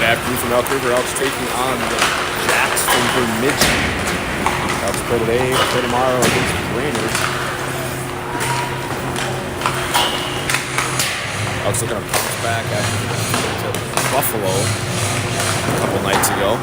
afternoon from Elk River. Elks taking on the Jacks from Bemidji. Elks play today, play tomorrow against Brainerd. Elks looking to bounce back after to Buffalo a couple nights ago.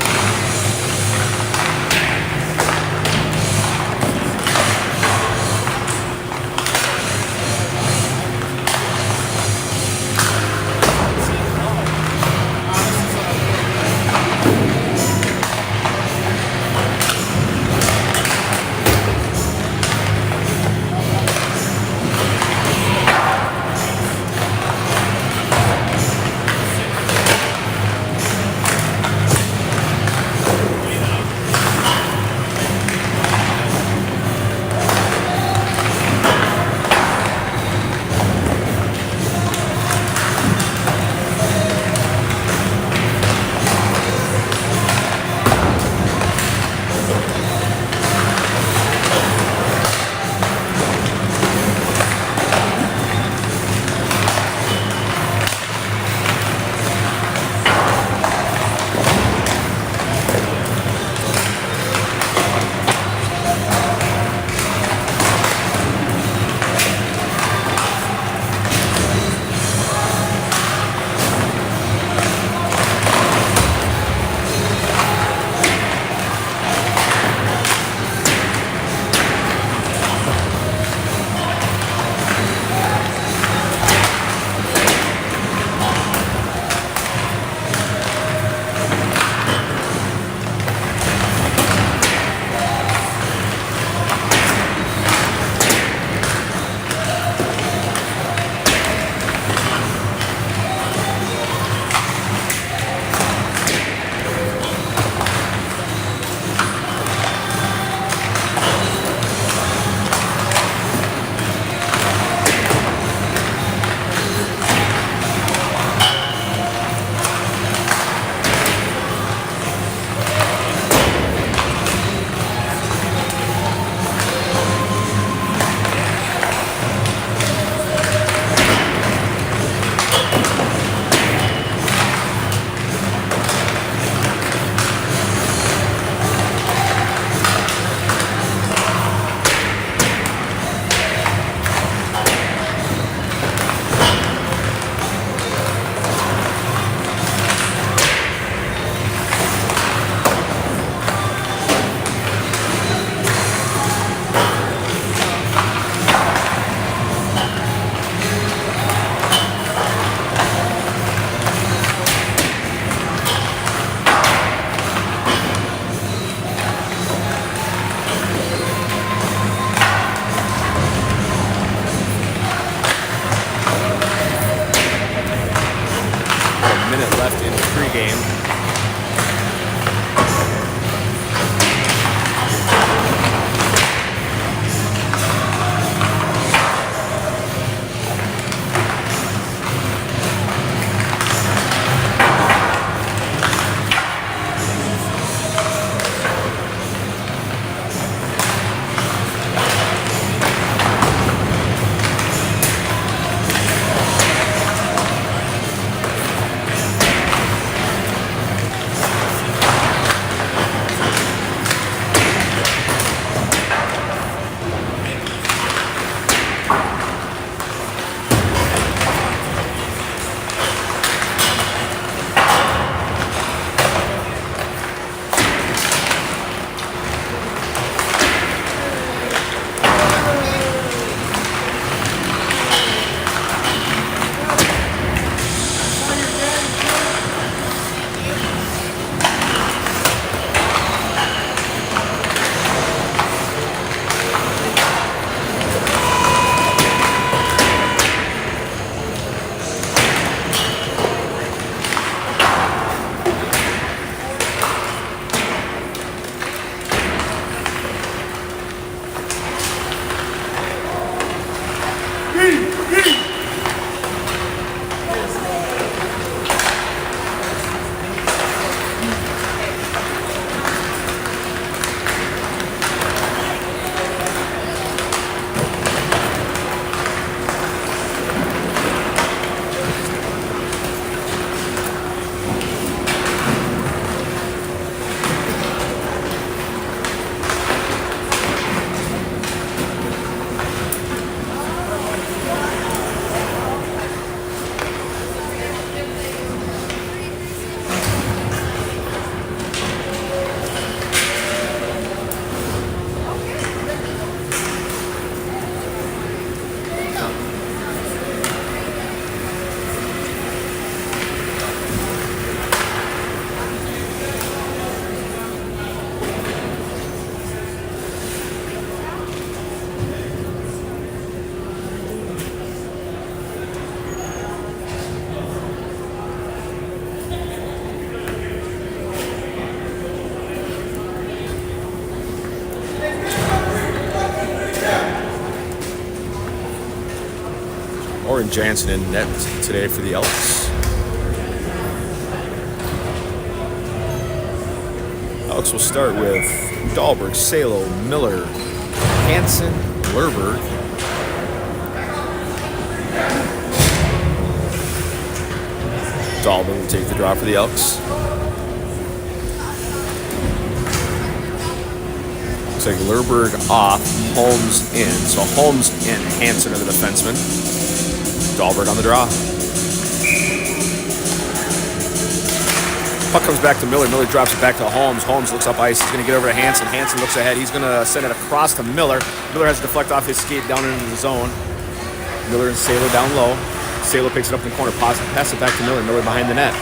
Left in the pregame. Bauer and Jansen in net today for the Elks. Elks will start with Dahlberg, Salo, Miller, Hansen, Lerberg. Dahlberg will take the draw for the Elks. Looks like Lerberg off, Holmes in. So Holmes in, Hansen are the defenseman. Dahlberg on the draw. Puck comes back to Miller. Miller drops it back to Holmes. Holmes looks up ice. He's going to get over to Hansen. Hansen looks ahead. He's going to send it across to Miller. Miller has to deflect off his skate down into the zone. Miller and Salo down low. Salo picks it up in the corner. Pass it back to Miller. Miller behind the net.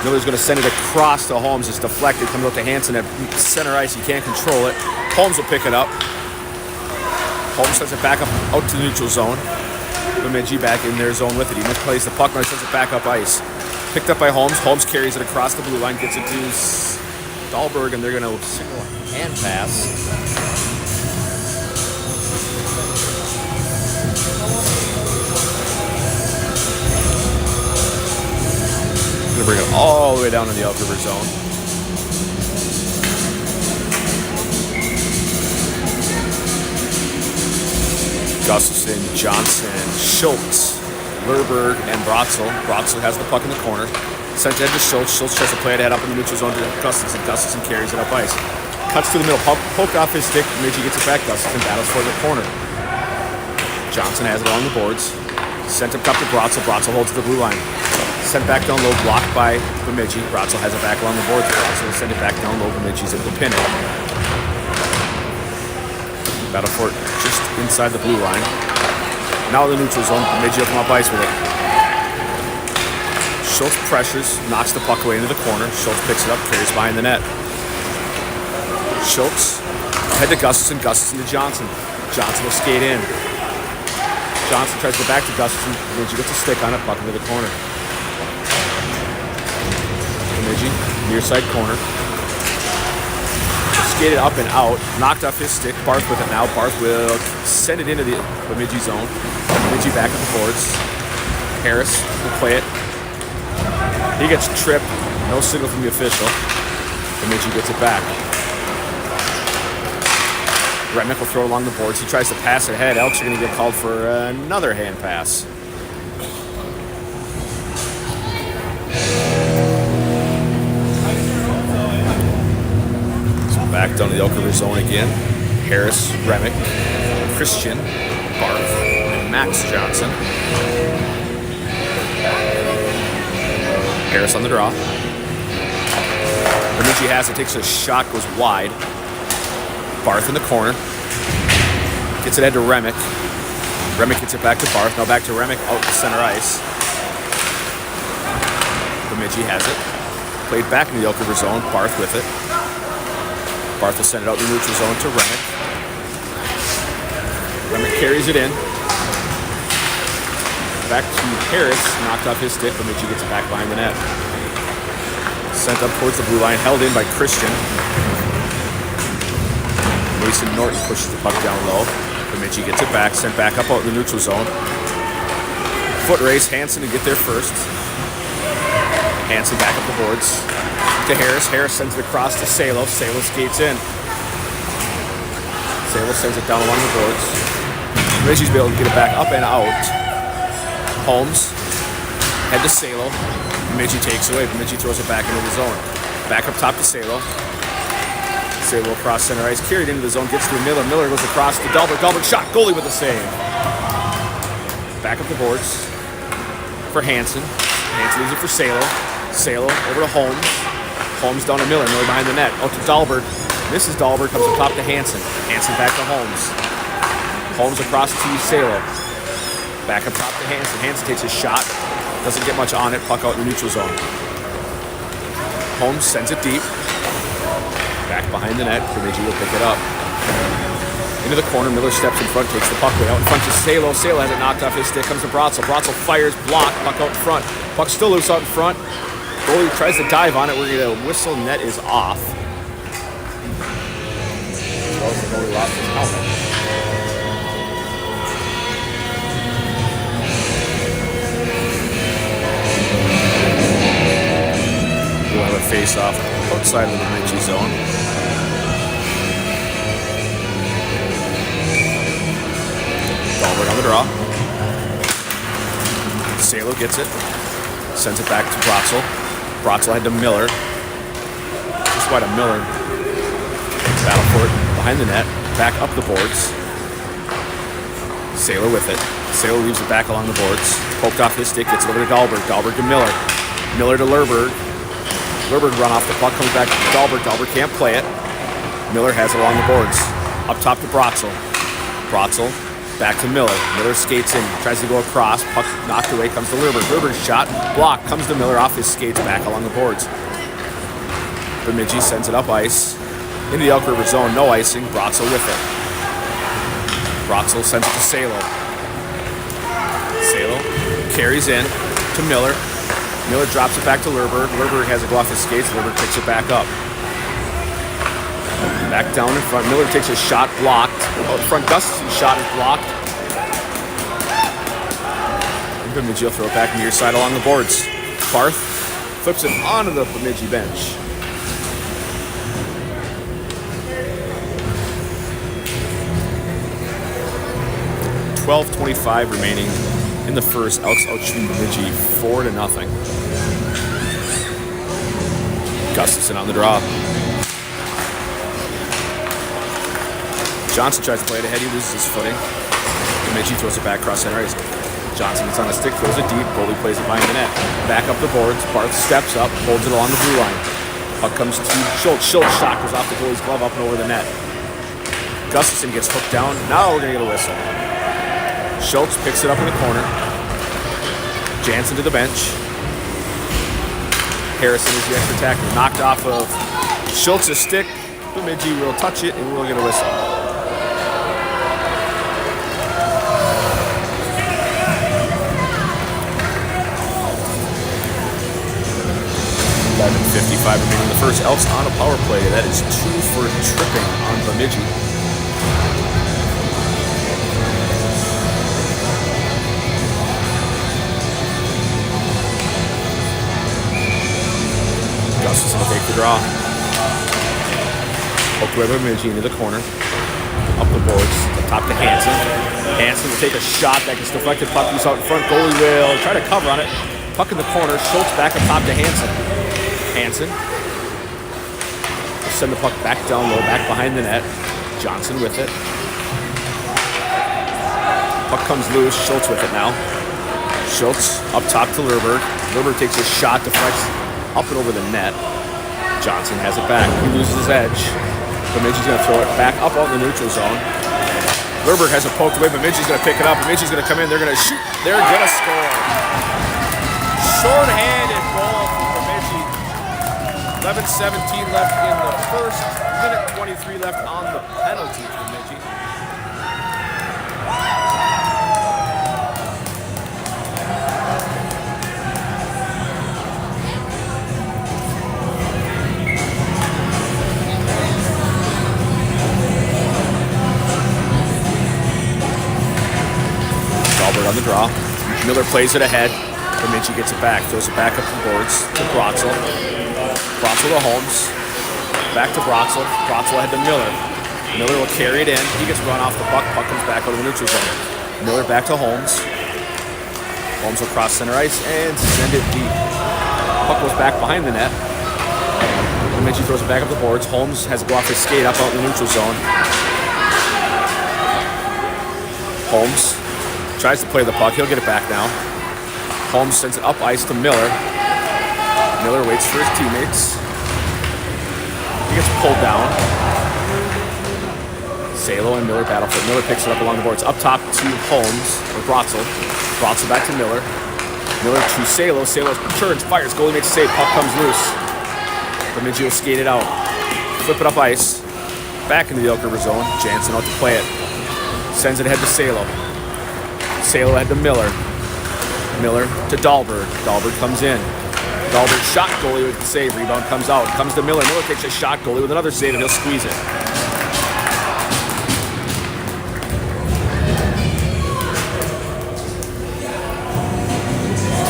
Miller's going to send it across to Holmes. It's deflected. Comes out to Hansen at center ice. He can't control it. Holmes will pick it up. Holmes sends it back up out to the neutral zone. Bemidji back in their zone with it. He misplays the puck. Miller sends it back up ice. Picked up by Holmes. Holmes carries it across the blue line, gets it to Dahlberg, and they're going to signal a hand pass. Going to bring it all the way down to the Elk River zone. Gustafson, Johnson, Schultz, Lerberg, and Bratzel. Bratzel has the puck in the corner. Sent ahead to Schultz. Schultz tries to play it up in the neutral zone to Gustafson. Gustafson carries it up ice. Cuts to the middle. Poke off his stick. Bemidji gets it back. Gustafson battles for the corner. Johnson has it along the boards. Sent up top to Bratzel. Bratzel holds the blue line. Sent back down low. Blocked by Bemidji. Bratzel has it back along the boards. Bratzel send it back down low. Bemidji's able to pin it. Battle for it just inside the blue line. Now in the neutral zone, Bemidji will come up ice with it. Schultz pressures, knocks the puck away into the corner. Schultz picks it up, carries behind the net. Schultz, head to Gustafson, Gustafson to Johnson. Johnson will skate in. Johnson tries to go back to Gustafson. Bemidji gets a stick on it, puck into the corner. Bemidji, near side corner. Skated up and out, knocked off his stick. Barth with it now. Barth will send it into the Bemidji zone. Bemidji back at the boards. Harris will play it. He gets tripped. No signal from the official. Bemidji gets it back. Remick will throw it along the boards. He tries to pass it ahead. Elks are going to get called for another hand pass. Back down to the Elk River zone again. Harris, Remick, Christian, Barth, and Max Johnson. Harris on the draw. Bemidji has it, takes a shot, goes wide. Barth in the corner. Gets it ahead to Remick. Remick gets it back to Barth. Now back to Remick out to center ice. Bemidji has it. Played back in the Elk River zone. Barth with it. Barth will send it out in the neutral zone to Remick. Remick carries it in. Back to Harris, knocked off his stick. Bemidji gets it back behind the net. Sent up towards the blue line, held in by Christian. Mason Norton pushes the puck down low. Bemidji gets it back, sent back up out in the neutral zone. Foot race, Hansen to get there first. Hansen back up the boards. To Harris. Harris sends it across to Salo. Salo skates in. Salo sends it down along the boards. Bemidji's able to get it back up and out. Holmes. Head to Salo. Bemidji takes away. Bemidji throws it back into the zone. Back up top to Salo. Salo across center ice. Carried into the zone. Gets to Miller. Miller goes across to Dahlberg. Dahlberg shot. Goalie with a save. Back up the boards for Hansen. Hansen leaves it for Salo. Salo over to Holmes. Holmes down to Miller. Miller behind the net. Out to Dahlberg. Misses Dahlberg. Comes up top to Hansen. Hansen back to Holmes. Holmes across to Salo. Back up top to Hansen. Hansen takes a shot. Doesn't get much on it. Puck out in the neutral zone. Holmes sends it deep. Back behind the net. Bemidji will pick it up. Into the corner. Miller steps in front. Takes the puck way out in front to Salo. Salo has it knocked off his stick. Comes to Bratzel. Bratzel fires. Block. Puck out in front. Puck still loose out in front. Goalie tries to dive on it. We're going to whistle. Net is off. The goalie lost his helmet. face-off outside of the Bemidji zone. Dahlberg on the draw. Salo gets it. Sends it back to Bratzel. Bratzel had to Miller. Just wide of Miller. Battle for it behind the net. Back up the boards. Salo with it. Salo leaves it back along the boards. Poked off his stick. Gets it over to Dahlberg. Dahlberg to Miller. Miller to Lerberg. Lerberg run off the puck. Comes back to Dahlberg. Dahlberg can't play it. Miller has it along the boards. Up top to Bratzel. Bratzel back to Miller. Miller skates in. Tries to go across. Puck knocked away. Comes to Lerberg. Lerberg's shot. Block. Comes to Miller off his skates. Back along the boards. Bemidji sends it up ice. Into the Elk River zone. No icing. Bratzel with it. Bratzel sends it to Salo. Salo carries in to Miller. Miller drops it back to Lerberg. Lerberg has it go off his skates. Lerberg picks it back up. Back down in front. Miller takes a shot blocked. Out front, Gustafson's shot is blocked. And Bemidji will throw it back near side along the boards. Barth flips it onto the Bemidji bench. .12:25 remaining in the first. Elks outshooting Bemidji 4-0. Gustafson on the draw. Johnson tries to play it ahead. He loses his footing. Bemidji throws it back across center ice. Johnson gets on a stick, throws it deep. Goalie plays it behind the net. Back up the boards. Barth steps up, holds it along the blue line. Puck comes to Schultz. Schultz shot goes off the goalie's glove up and over the net. Gustafson gets hooked down. Now we're going to get a whistle. Schultz picks it up in the corner. Jansen to the bench. Harrison is the extra tackler. Knocked off of Schultz's stick. Bemidji will touch it and we'll get a whistle. 11:55 remaining in the first. Elks on a power play. That is 2 for tripping on Bemidji. Gustafson will take the draw. Poked away by Bemidji into the corner. Up the boards. Top to Hansen. Hansen will take a shot that gets deflected. Puck loose out in front. Goalie will try to cover on it. Puck in the corner. Schultz back up top to Hansen. Hansen will send the puck back down low, back behind the net. Johnson with it. Puck comes loose. Schultz with it now. Schultz up top to Lerberg. Lerberg takes a shot, deflects up and over the net. Johnson has it back. He loses his edge. Bemidji's going to throw it back up out in the neutral zone. Lerberg has it poked away. Bemidji's going to pick it up. Bemidji's going to come in. They're going to shoot. They're going to score. Short-handed goal for Bemidji. 11:17 left in the first. Minute 23 left on the penalty for Bemidji. On the draw. Miller plays it ahead. Bemidji gets it back. Throws it back up the boards to Bratzel. Bratzel to Holmes. Back to Bratzel. Bratzel ahead to Miller. Miller will carry it in. He gets run off the puck. Puck comes back over the neutral zone. Miller back to Holmes. Holmes will cross center ice and send it deep. Puck goes back behind the net. Bemidji throws it back up the boards. Holmes has to go off his skate up out in the neutral zone. Holmes tries to play the puck. He'll get it back now. Holmes sends it up ice to Miller. Miller waits for his teammates. He gets pulled down. Salo and Miller battle for it. Miller picks it up along the boards. Up top to Holmes, or Bratzel. Bratzel back to Miller. Miller to Salo. Salo turns, fires. Goalie makes a save. Puck comes loose. Bemidji will skate it out. Flip it up ice. Back into the Elk River zone. Jansen out to play it. Sends it ahead to Salo. Salo ahead to Miller. Miller to Dahlberg. Dahlberg comes in. Dahlberg shot, goalie with the save. Rebound comes out. Comes to Miller. Miller takes a shot, goalie with another save, and he'll squeeze it.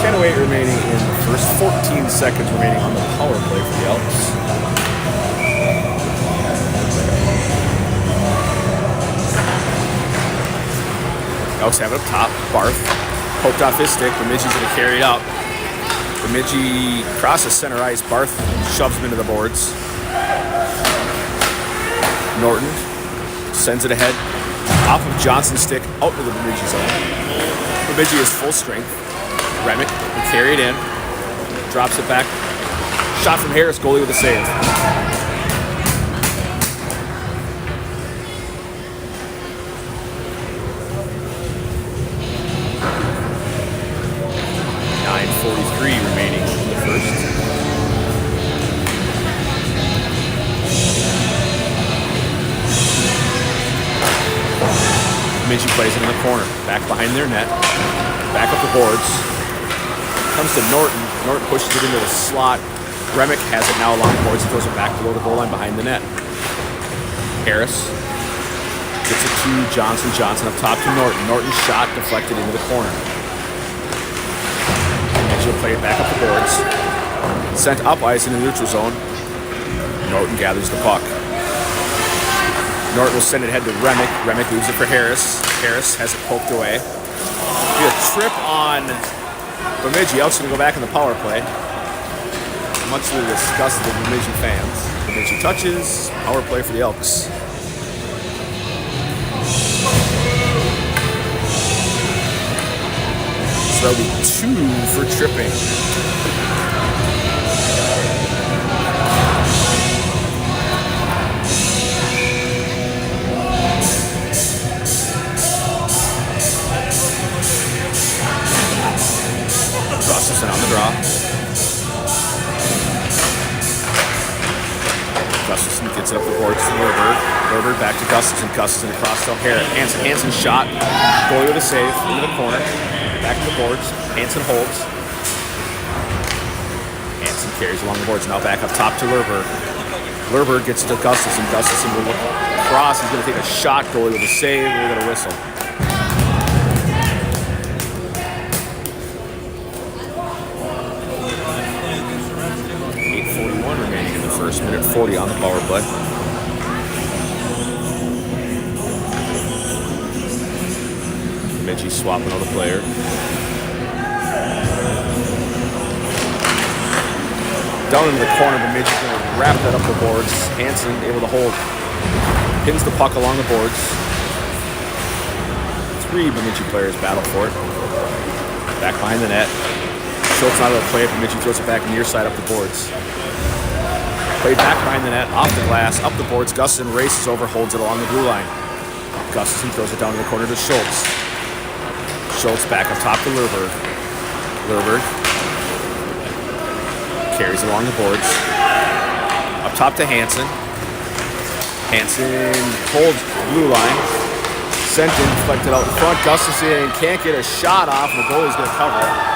.10:08 remaining in the first 14 seconds remaining on the power play for the Elks. Elks have it up top. Barth poked off his stick. Bemidji's going to carry it out. Bemidji crosses center ice. Barth shoves him into the boards. Norton sends it ahead off of Johnson's stick out to the Bemidji zone. Bemidji is full strength. Remick will carry it in. Drops it back. Shot from Harris. Goalie with a save. Remaining in the first. Bemidji plays it in the corner, back behind their net, back up the boards. Comes to Norton. Norton pushes it into the slot. Remick has it now along the boards and throws it back below the goal line behind the net. Harris gets it to Johnson. Johnson up top to Norton. Norton's shot deflected into the corner. Will play it back up the boards. Sent up ice in the neutral zone. Norton gathers the puck. Norton will send it ahead to Remick. Remick leaves it for Harris. Harris has it poked away. Be a trip on Bemidji. Elks going to go back in the power play. Much to the disgust of the Bemidji fans. Bemidji touches. Power play for the Elks. So that'll be 2 for tripping. Gustafson on the draw. Gustafson gets it up the boards to Lurberg. Lurberg back to Gustafson. Gustafson across to Harris. Hansen. Hansen shot. Goalie with a save into the corner. Back to the boards. Hansen holds. Hansen carries along the boards. Now back up top to Lurberg. Lurberg gets to Gustafson. Gustafson will look across. He's going to take a shot. Goalie with a save. We're going to whistle. .8:41 remaining in the first. Minute 40 on the power play. Bemidji swapping on the player. Down into the corner, Bemidji's going to wrap that up the boards. Hansen able to hold. Pins the puck along the boards. 3 Bemidji players battle for it. Back behind the net. Schultz out of the play. Bemidji throws it back near side up the boards. Played back behind the net, off the glass, up the boards. Gustafson races over, holds it along the blue line. Gustafson throws it down in the corner to Schultz. Schultz back up top to Lurberg. Lurberg carries along the boards. Up top to Hansen. Hansen holds blue line. Sent in, deflected out in front. Gustafson can't get a shot off, and the goalie's going to cover it.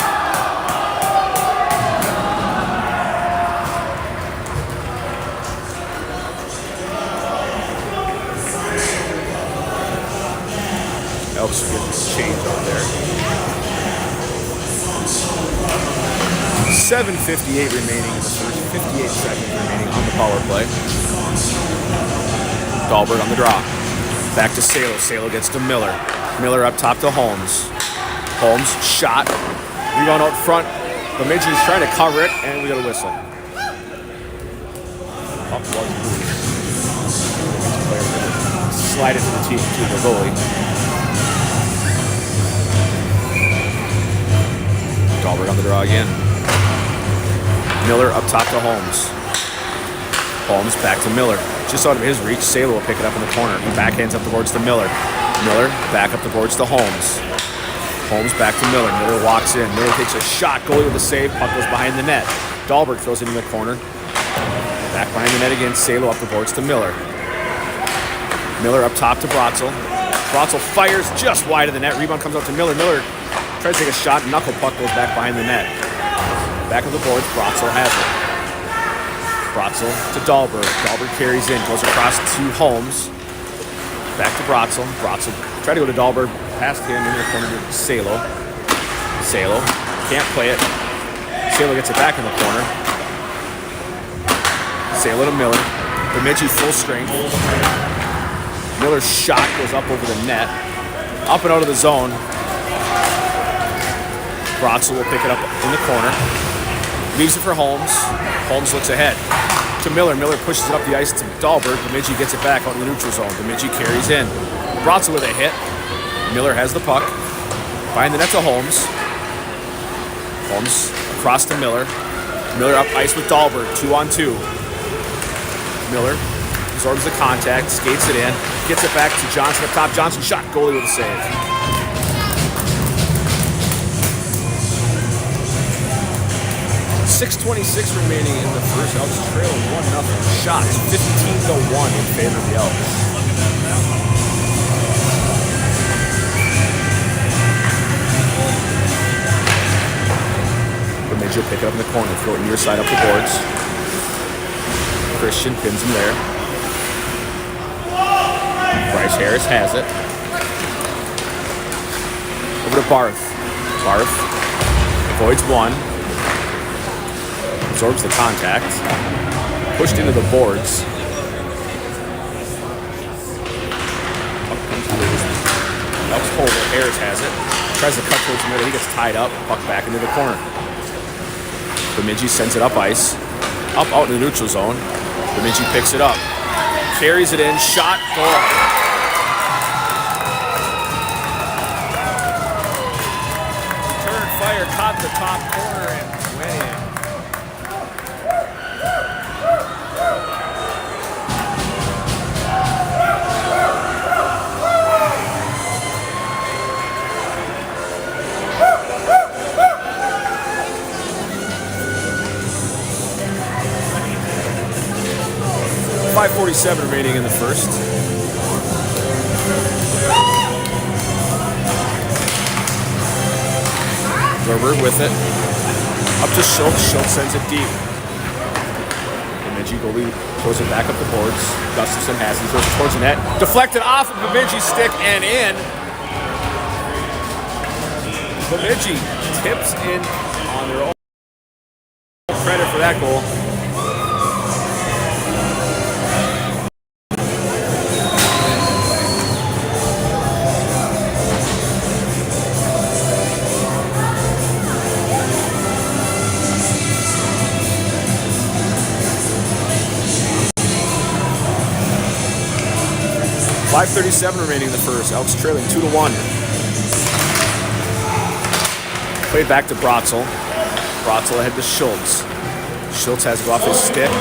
Elks get this change on there. 7:58 remaining in the first. 58 seconds remaining on the power play. Dahlberg on the draw. Back to Salo. Salo gets to Miller. Miller up top to Holmes. Holmes shot. Rebound out front. Bemidji's trying to cover it, and we got a whistle. Puck was loose. Slide it to the team to the goalie. Dahlberg on the draw again. Miller up top to Holmes. Holmes back to Miller. Just out of his reach, Salo will pick it up in the corner. He backhands up the boards to Miller. Miller back up the boards to Holmes. Holmes back to Miller. Miller walks in. Miller takes a shot. Goalie with a save. Puck goes behind the net. Dahlberg throws it in the corner. Back behind the net again. Salo up the boards to Miller. Miller up top to Bratzel. Bratzel fires just wide of the net. Rebound comes out to Miller. Miller tries to take a shot. Knuckle puck goes back behind the net. Back of the boards. Bratzel has it. Bratzel to Dahlberg. Dahlberg carries in. Goes across to Holmes. Back to Bratzel. Bratzel tried to go to Dahlberg. Past him in the corner to Salo. Salo can't play it. Salo gets it back in the corner. Salo to Miller. Bemidji full strength. Miller's shot goes up over the net. Up and out of the zone. Bratzel will pick it up in the corner. Leaves it for Holmes. Holmes looks ahead to Miller. Miller pushes it up the ice to Dahlberg. Bemidji gets it back out in the neutral zone. Bemidji carries in. Bratzel with a hit. Miller has the puck. Behind the net to Holmes. Holmes across to Miller. Miller up ice with Dahlberg. 2-on-2. Miller absorbs the contact, skates it in, gets it back to Johnson up top. Johnson shot, goalie with a save. .626 remaining in the first. Elks trail 1-0. Shots 15-1 in favor of the Elks. Bemidji will pick it up in the corner, throw it near side up the boards. Christian pins him there. Bryce Harris has it. Over to Barth. Barth avoids one. Absorbs the contact. Pushed into the boards. Puck comes loose. Elks hold it. Harris has it. Tries to cut towards the middle. He gets tied up. Puck back into the corner. Bemidji sends it up ice. Up out in the neutral zone. Bemidji picks it up. Carries it in. Shot. Goal. Return fire caught the top corner and went in. .547 remaining in the first. River with it. Up to Schultz. Schultz sends it deep. Bemidji goalie throws it back up the boards. Gustafson has it. Throws it towards the net. Deflected off of Bemidji's stick and in. Bemidji tips in on their own. Credit for that goal. .537 remaining in the first. Elks trailing 2-1. Played back to Bratzel. Bratzel ahead to Schultz. Schultz has it off his stick.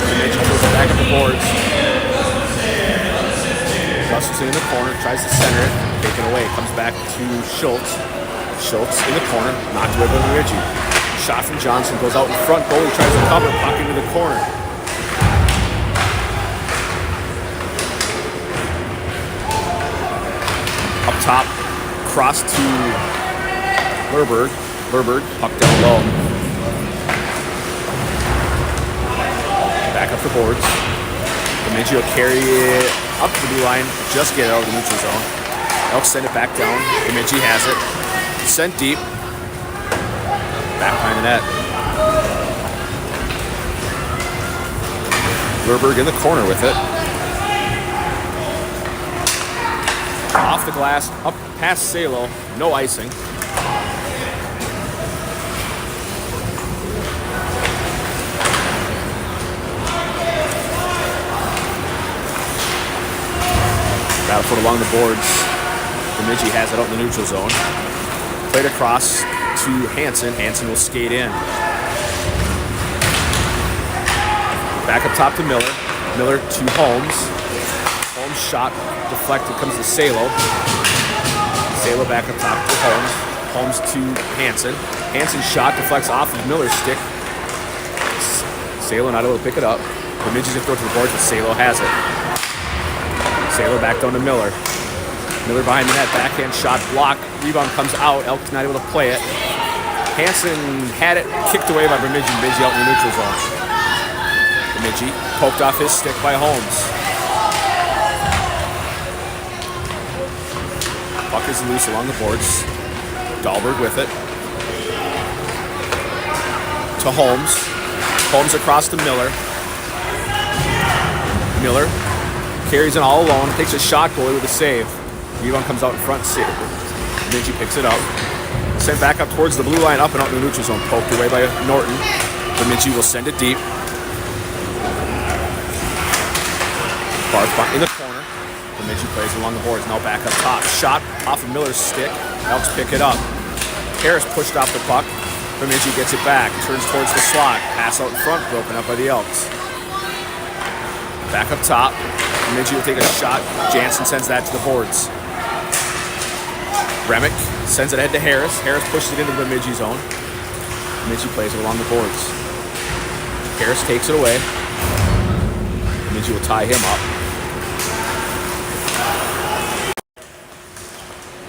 Bemidji throws it back at the boards. Gustafson in the corner, tries to center it. Taken away. Comes back to Schultz. Schultz in the corner, knocked away by Bemidji. Shot from Johnson, goes out in front. Goalie tries to cover, puck into the corner. Up top, cross to Lerberg. Lerberg, puck down low. Back up the boards. Bemidji will carry it up to the blue line, just get it out of the neutral zone. Elks send it back down. Bemidji has it. Sent deep. Back behind the net. Lerberg in the corner with it. Off the glass, up past Salo, no icing. Battle foot along the boards. Bemidji has it out in the neutral zone. Played across to Hansen. Hansen will skate in. Back up top to Miller. Miller to Holmes. Holmes shot deflected, comes to Salo. Salo back up top to Holmes. Holmes to Hansen. Hansen shot deflects off of Miller's stick. Salo not able to pick it up. Bemidji's going to throw it to the board, but Salo has it. Salo back down to Miller. Miller behind the net, backhand shot, block. Rebound comes out. Elk's not able to play it. Hansen had it kicked away by Bemidji. Bemidji out in the neutral zone. Bemidji poked off his stick by Holmes. Puck is loose along the boards. Dahlberg with it. to Holmes. Holmes across to Miller. Miller carries it all alone, takes a shot, goalie with a save. Rebound comes out in front, Bemidji picks it up. Sent back up towards the blue line, up and out in the neutral zone. Poked away by Norton. Bemidji will send it deep. Barth in the corner. Bemidji plays along the boards, now back up top. Shot off of Miller's stick. Elks pick it up. Harris pushed off the puck. Bemidji gets it back, turns towards the slot. Pass out in front, broken up by the Elks. Back up top. Bemidji will take a shot. Jansen sends that to the boards. Remick sends it ahead to Harris. Harris pushes it into the Bemidji zone. Bemidji plays it along the boards. Harris takes it away. Bemidji will tie him up.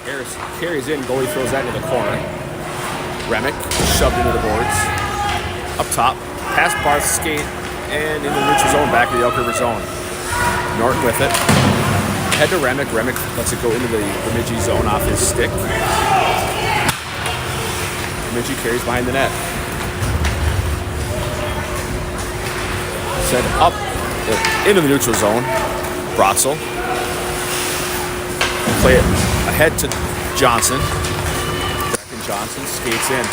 Harris carries in. Goalie throws that into the corner. Remick shoved into the boards. Up top. Past Barth's skate. And into the neutral zone, back to the Elk River zone. Norton with it. Head to Remick. Remick lets it go into the Bemidji zone off his stick. Bemidji carries behind the net. Send up into the neutral zone. Brotzel. Play it ahead to Johnson. Johnson skates in.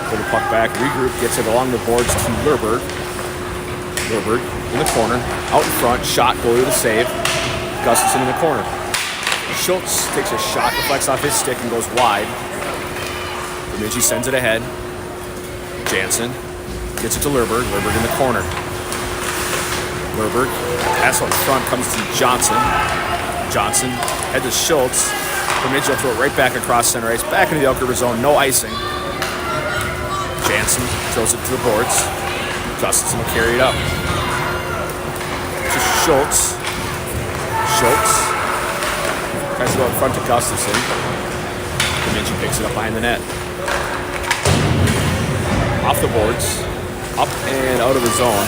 Put the puck back, regroup, gets it along the boards to Lurberg. Lurberg in the corner, out in front, shot, goalie with a save. Gustafson in the corner. Schultz takes a shot, deflects off his stick and goes wide. Bemidji sends it ahead. Jansen gets it to Lurberg. Lurberg in the corner. Lurberg, pass out in front, comes to Johnson. Johnson head to Schultz. Bemidji will throw it right back across center ice, back into the Elk River zone, no icing. Jansen throws it to the boards. Gustafson will carry it up. To Schultz. Schultz tries to go in front to Gustafson. Bemidji picks it up behind the net. Off the boards. Up and out of the zone.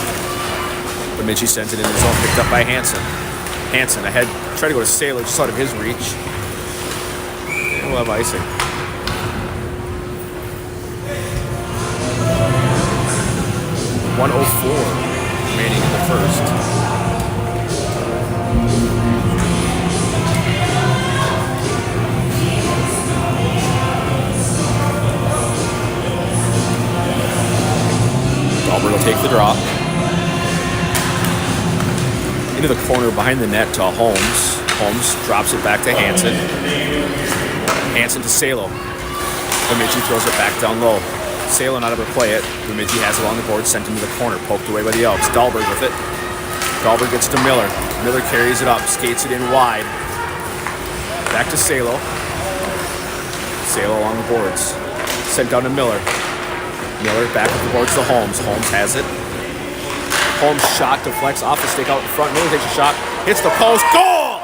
Bemidji sends it in the zone, picked up by Hansen. Hansen ahead, try to go to Sailor, just out of his reach. And we'll have icing. .104 remaining in the first. Albert will take the drop. Into the corner behind the net to Holmes. Holmes drops it back to Hansen. Hansen to Salo. Bemidji throws it back down low. Salo not able to play it. Bemidji has it along the board, sent into the corner, poked away by the Elks. Dahlberg with it. Dahlberg gets to Miller. Miller carries it up, skates it in wide. Back to Salo. Salo along the boards. Sent down to Miller. Miller back with the boards to Holmes. Holmes has it. Holmes shot, deflects off the stick out in front. Miller takes a shot, hits the post, goal!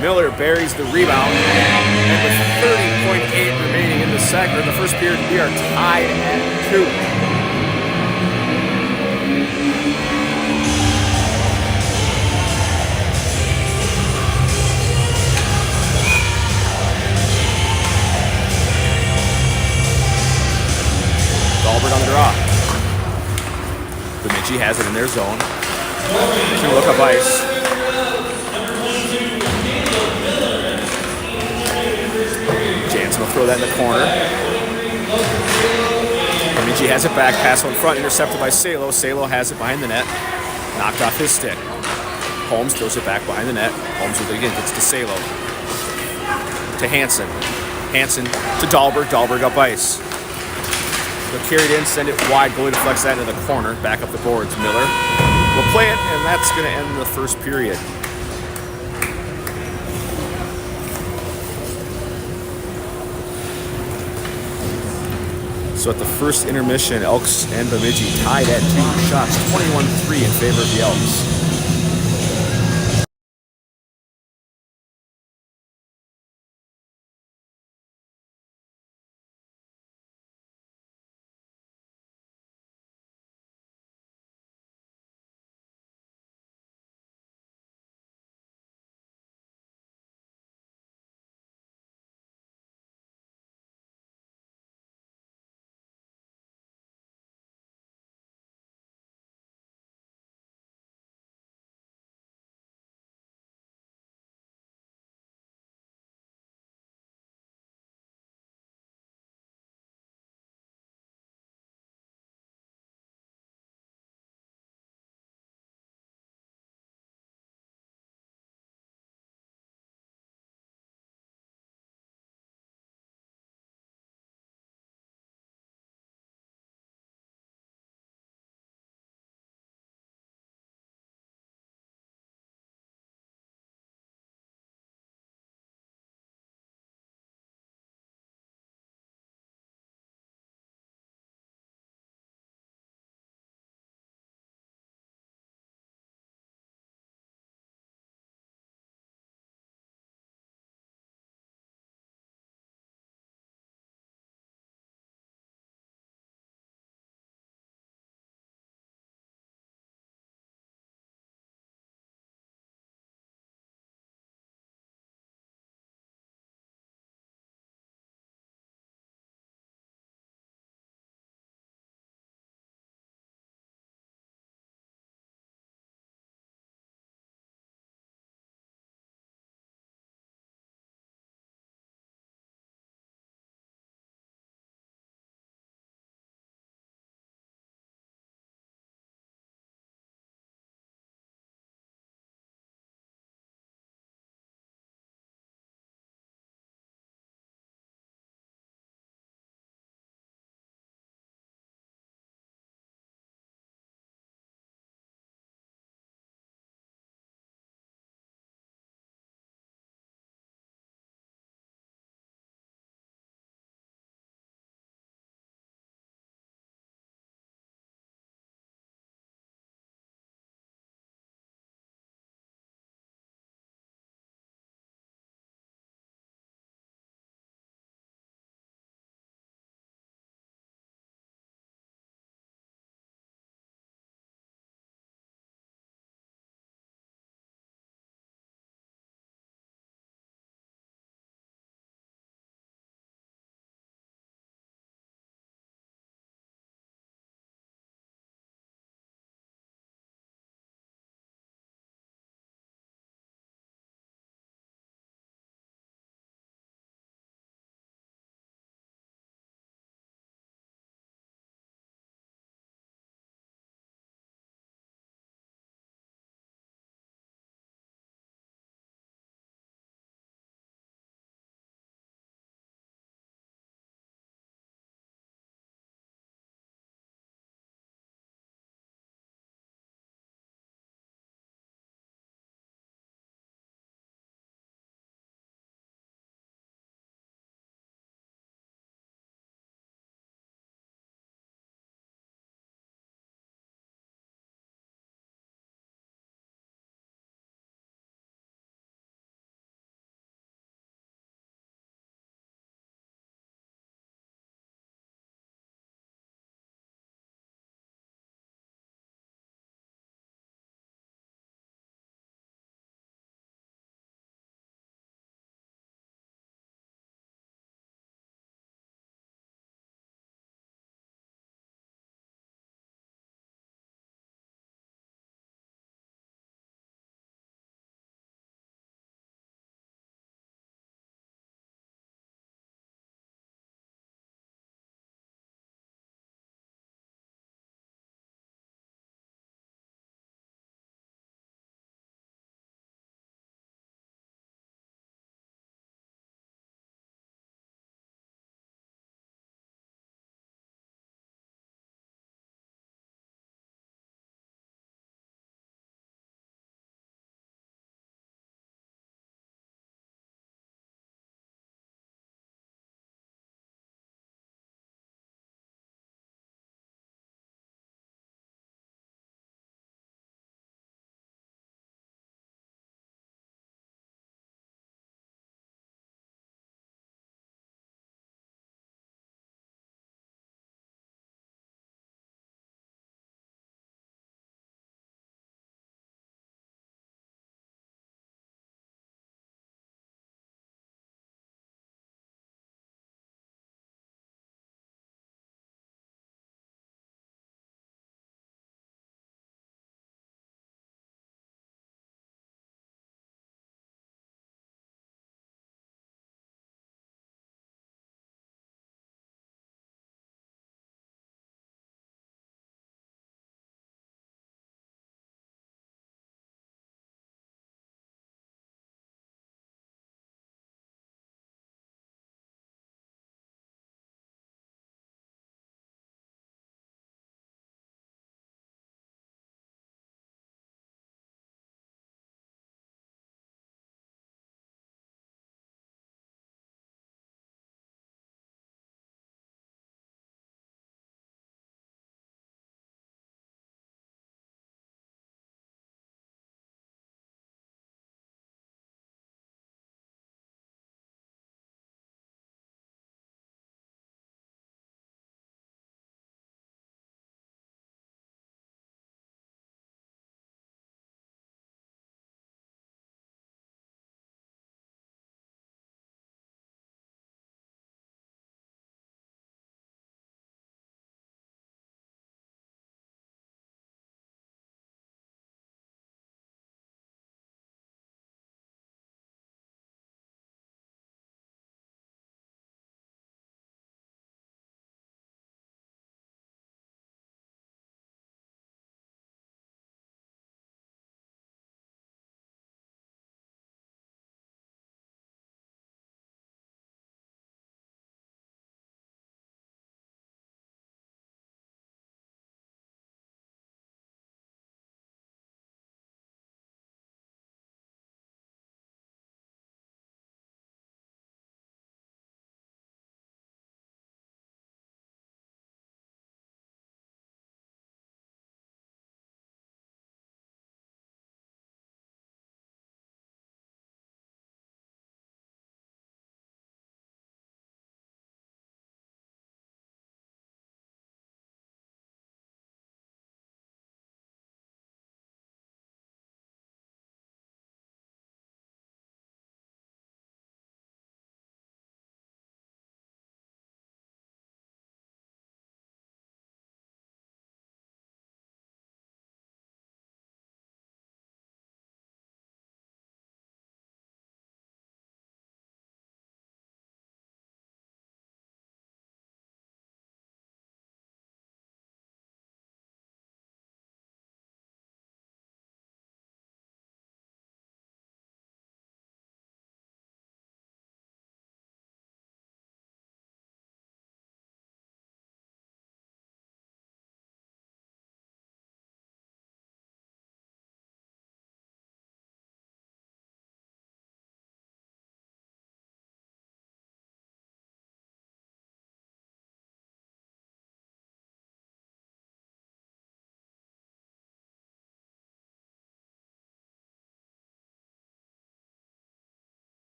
Miller buries the rebound, and with 30.8 remaining in the second, the first period, we are tied at 2. Albert on the draw. Bemidji has it in their zone. Two look up ice. Jansen will throw that in the corner. Bemidji has it back, pass on front, intercepted by Salo. Salo has it behind the net, knocked off his stick. Holmes throws it back behind the net. Holmes with it again, gets to Salo. To Hansen. Hansen to Dahlberg. Dahlberg up ice. They'll carry it in, send it wide, goalie deflects that into the corner, back up the boards. Miller will play it, and that's going to end the first period. So at the first intermission, Elks and Bemidji tied at 2 shots, 21-3 in favor of the Elks.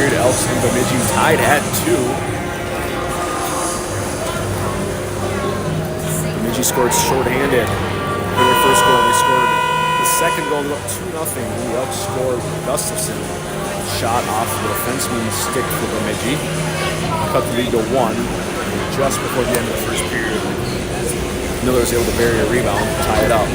period, Elks and Bemidji tied at 2. Bemidji scored shorthanded for their first goal. They scored the second goal, 2-0. The Elks scored Gustafson. Shot off the defenseman's stick for Bemidji. Cut the lead to 1 just before the end of the first period. Miller was able to bury a rebound, tie it up.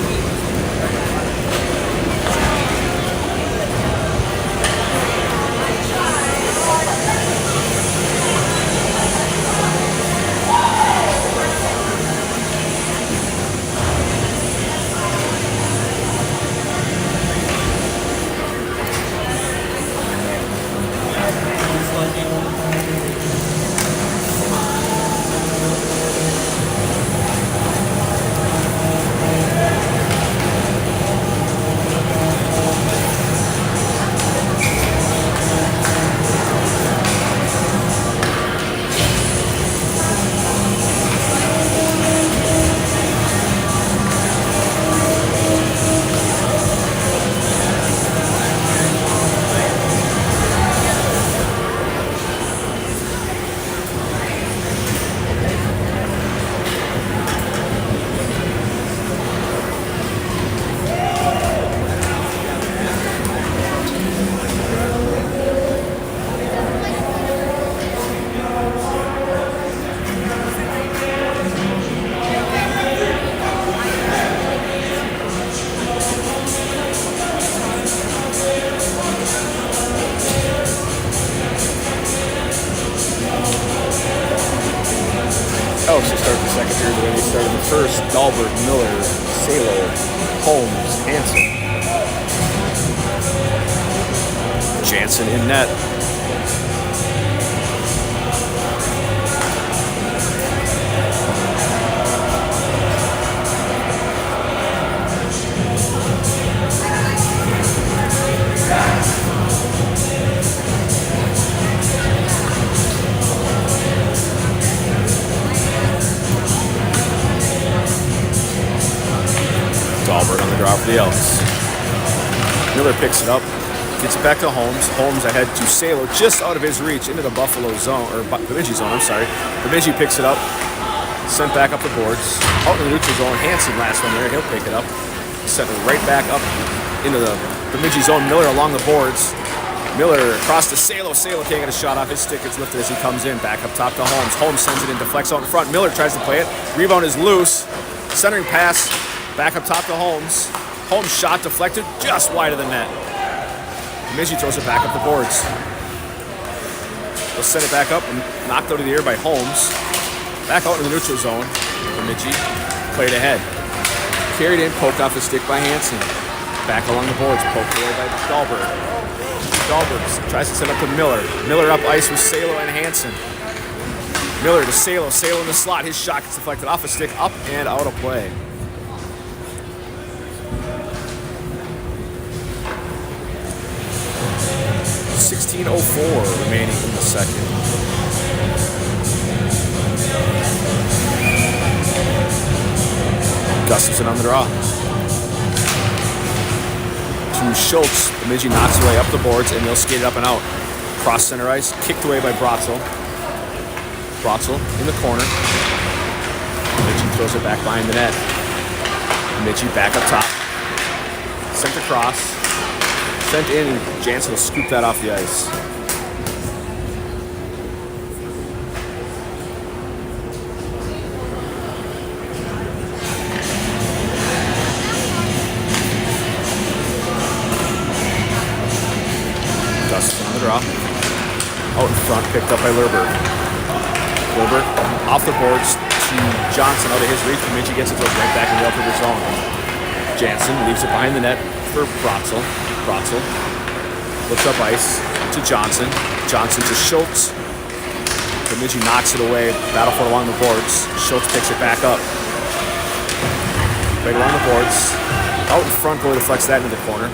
Elks to start the second period the way they started the first. Dahlberg, Miller, Salo, Holmes, Hansen. Jansen in net. Dahlberg on the draw for the Elks. Miller picks it up, gets it back to Holmes. Holmes ahead to Salo, just out of his reach into the Buffalo zone, or Bemidji zone, I'm sorry. Bemidji picks it up, sent back up the boards. Out in the neutral zone, Hansen last one there, he'll pick it up. Sent it right back up into the Bemidji zone. Miller along the boards. Miller across to Salo. Salo can't get a shot off. His stick is lifted as he comes in. Back up top to Holmes. Holmes sends it in, deflects out in front. Miller tries to play it. Rebound is loose. Centering pass. Back up top to Holmes. Holmes shot deflected just wide of the net. Bemidji throws it back up the boards. They'll send it back up and knocked out of the air by Holmes. Back out in the neutral zone. Bemidji played ahead. Carried in, poked off the stick by Hansen. Back along the boards, poked away by Dahlberg. Dahlberg tries to set up to Miller. Miller up ice with Salo and Hansen. Miller to Salo. Salo in the slot. His shot gets deflected off a stick, up and out of play. .04 remaining in the second. Gustafson on the draw. To Schultz. Bemidji knocks away up the boards and they'll skate it up and out. Cross center ice, kicked away by Bratzel. Bratzel in the corner. Bemidji throws it back behind the net. Bemidji back up top. Sent across. Sent in, and Jansen will scoop that off the ice. Gustafson on the draw. Out in front, picked up by Lerberg. Lerberg off the boards to Johnson, out of his reach. Bemidji gets it right back in the Elk River zone. Jansen leaves it behind the net for Bratzel. Bratzel looks up ice to Johnson. Johnson to Schultz. Bemidji knocks it away. Battleford along the boards. Schultz picks it back up. Right along the boards. Out in front, goalie deflects that into the corner.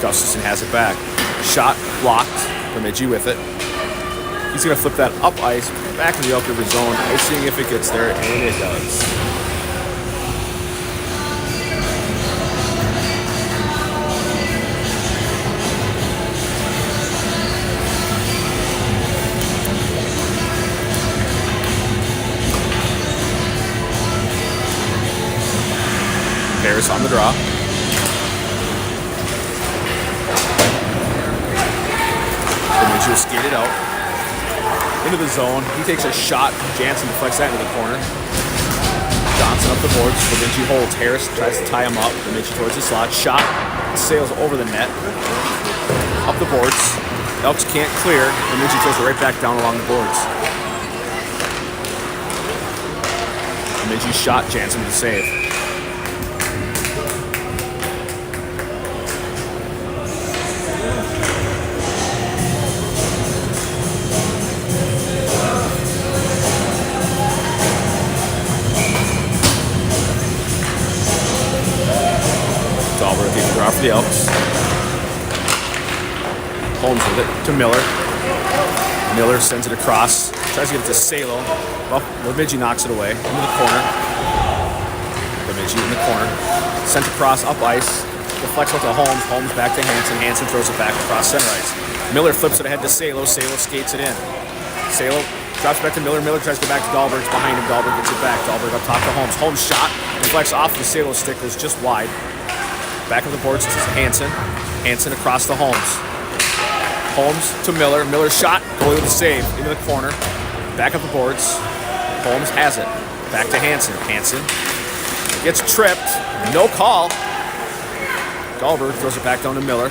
Gustafson has it back. Shot blocked. Bemidji with it. He's going to flip that up ice, back in the Elk River zone. Icing if it gets there, and it does. Harris on the draw. Bemidji will skate it out. Into the zone. He takes a shot. Jansen deflects that into the corner. Johnson up the boards. Bemidji holds. Harris tries to tie him up. Bemidji towards the slot. Shot. Sails over the net. Up the boards. Elks can't clear. Bemidji throws it right back down along the boards. Bemidji shot. Jansen with the save. Draw for the Elks. Holmes with it to Miller. Miller sends it across. Tries to get it to Salo. Well, Bemidji knocks it away. Into the corner. Bemidji in the corner. Sent across up ice. Deflects out to Holmes. Holmes back to Hansen. Hansen throws it back across center ice. Miller flips it ahead to Salo. Salo skates it in. Salo drops back to Miller. Miller tries to get back to Dahlberg. It's behind him. Dahlberg gets it back. Dahlberg up top to Holmes. Holmes shot. Deflects off the Salo stick. Goes just wide. Back of the boards to Hansen. Hansen across to Holmes. Holmes to Miller. Miller shot. Goalie with a save. Into the corner. Back of the boards. Holmes has it. Back to Hansen. Hansen gets tripped. No call. Dahlberg throws it back down to Miller.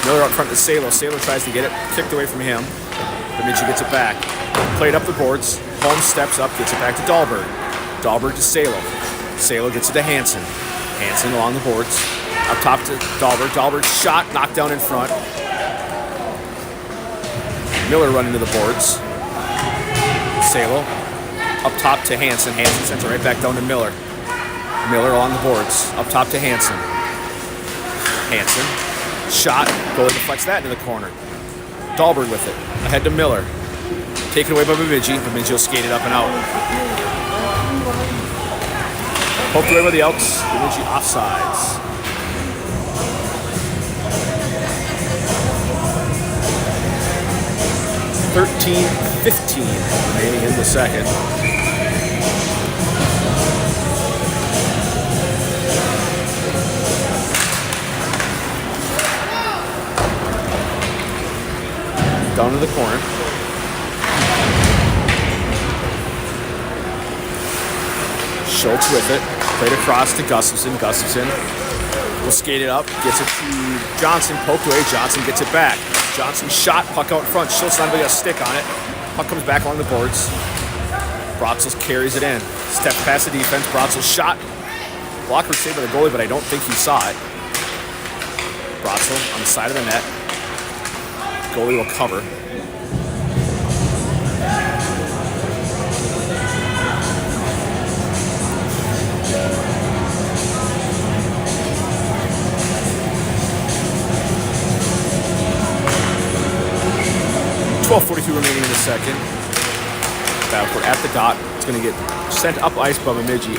Miller up front to Salo. Salo tries to get it. Kicked away from him. Bemidji gets it back. Played up the boards. Holmes steps up. Gets it back to Dahlberg. Dahlberg to Salo. Salo gets it to Hansen. Hansen along the boards. Up top to Dahlberg. Dahlberg shot, knocked down in front. Miller running to the boards. Salo up top to Hansen. Hansen sends it right back down to Miller. Miller along the boards. Up top to Hansen. Hansen shot. Goalie deflects that into the corner. Dahlberg with it. Ahead to Miller. Taken away by Bemidji. Bemidji will skate it up and out. Poked away by the Elks. Bemidji offsides. .15 remaining in the second. Down to the corner. Schultz with it. Played across to Gustafson. Gustafson will skate it up. Gets it to Johnson. Poked away. Johnson gets it back. Johnson shot. Puck out in front. Schultz not able to get a stick on it. Puck comes back along the boards. Bratzel carries it in. Step past the defense. Bratzel shot. Blocker saved by the goalie, but I don't think he saw it. Bratzel on the side of the net. Goalie will cover. .42 remaining in the second. We're at the dot. It's going to get sent up ice by Bemidji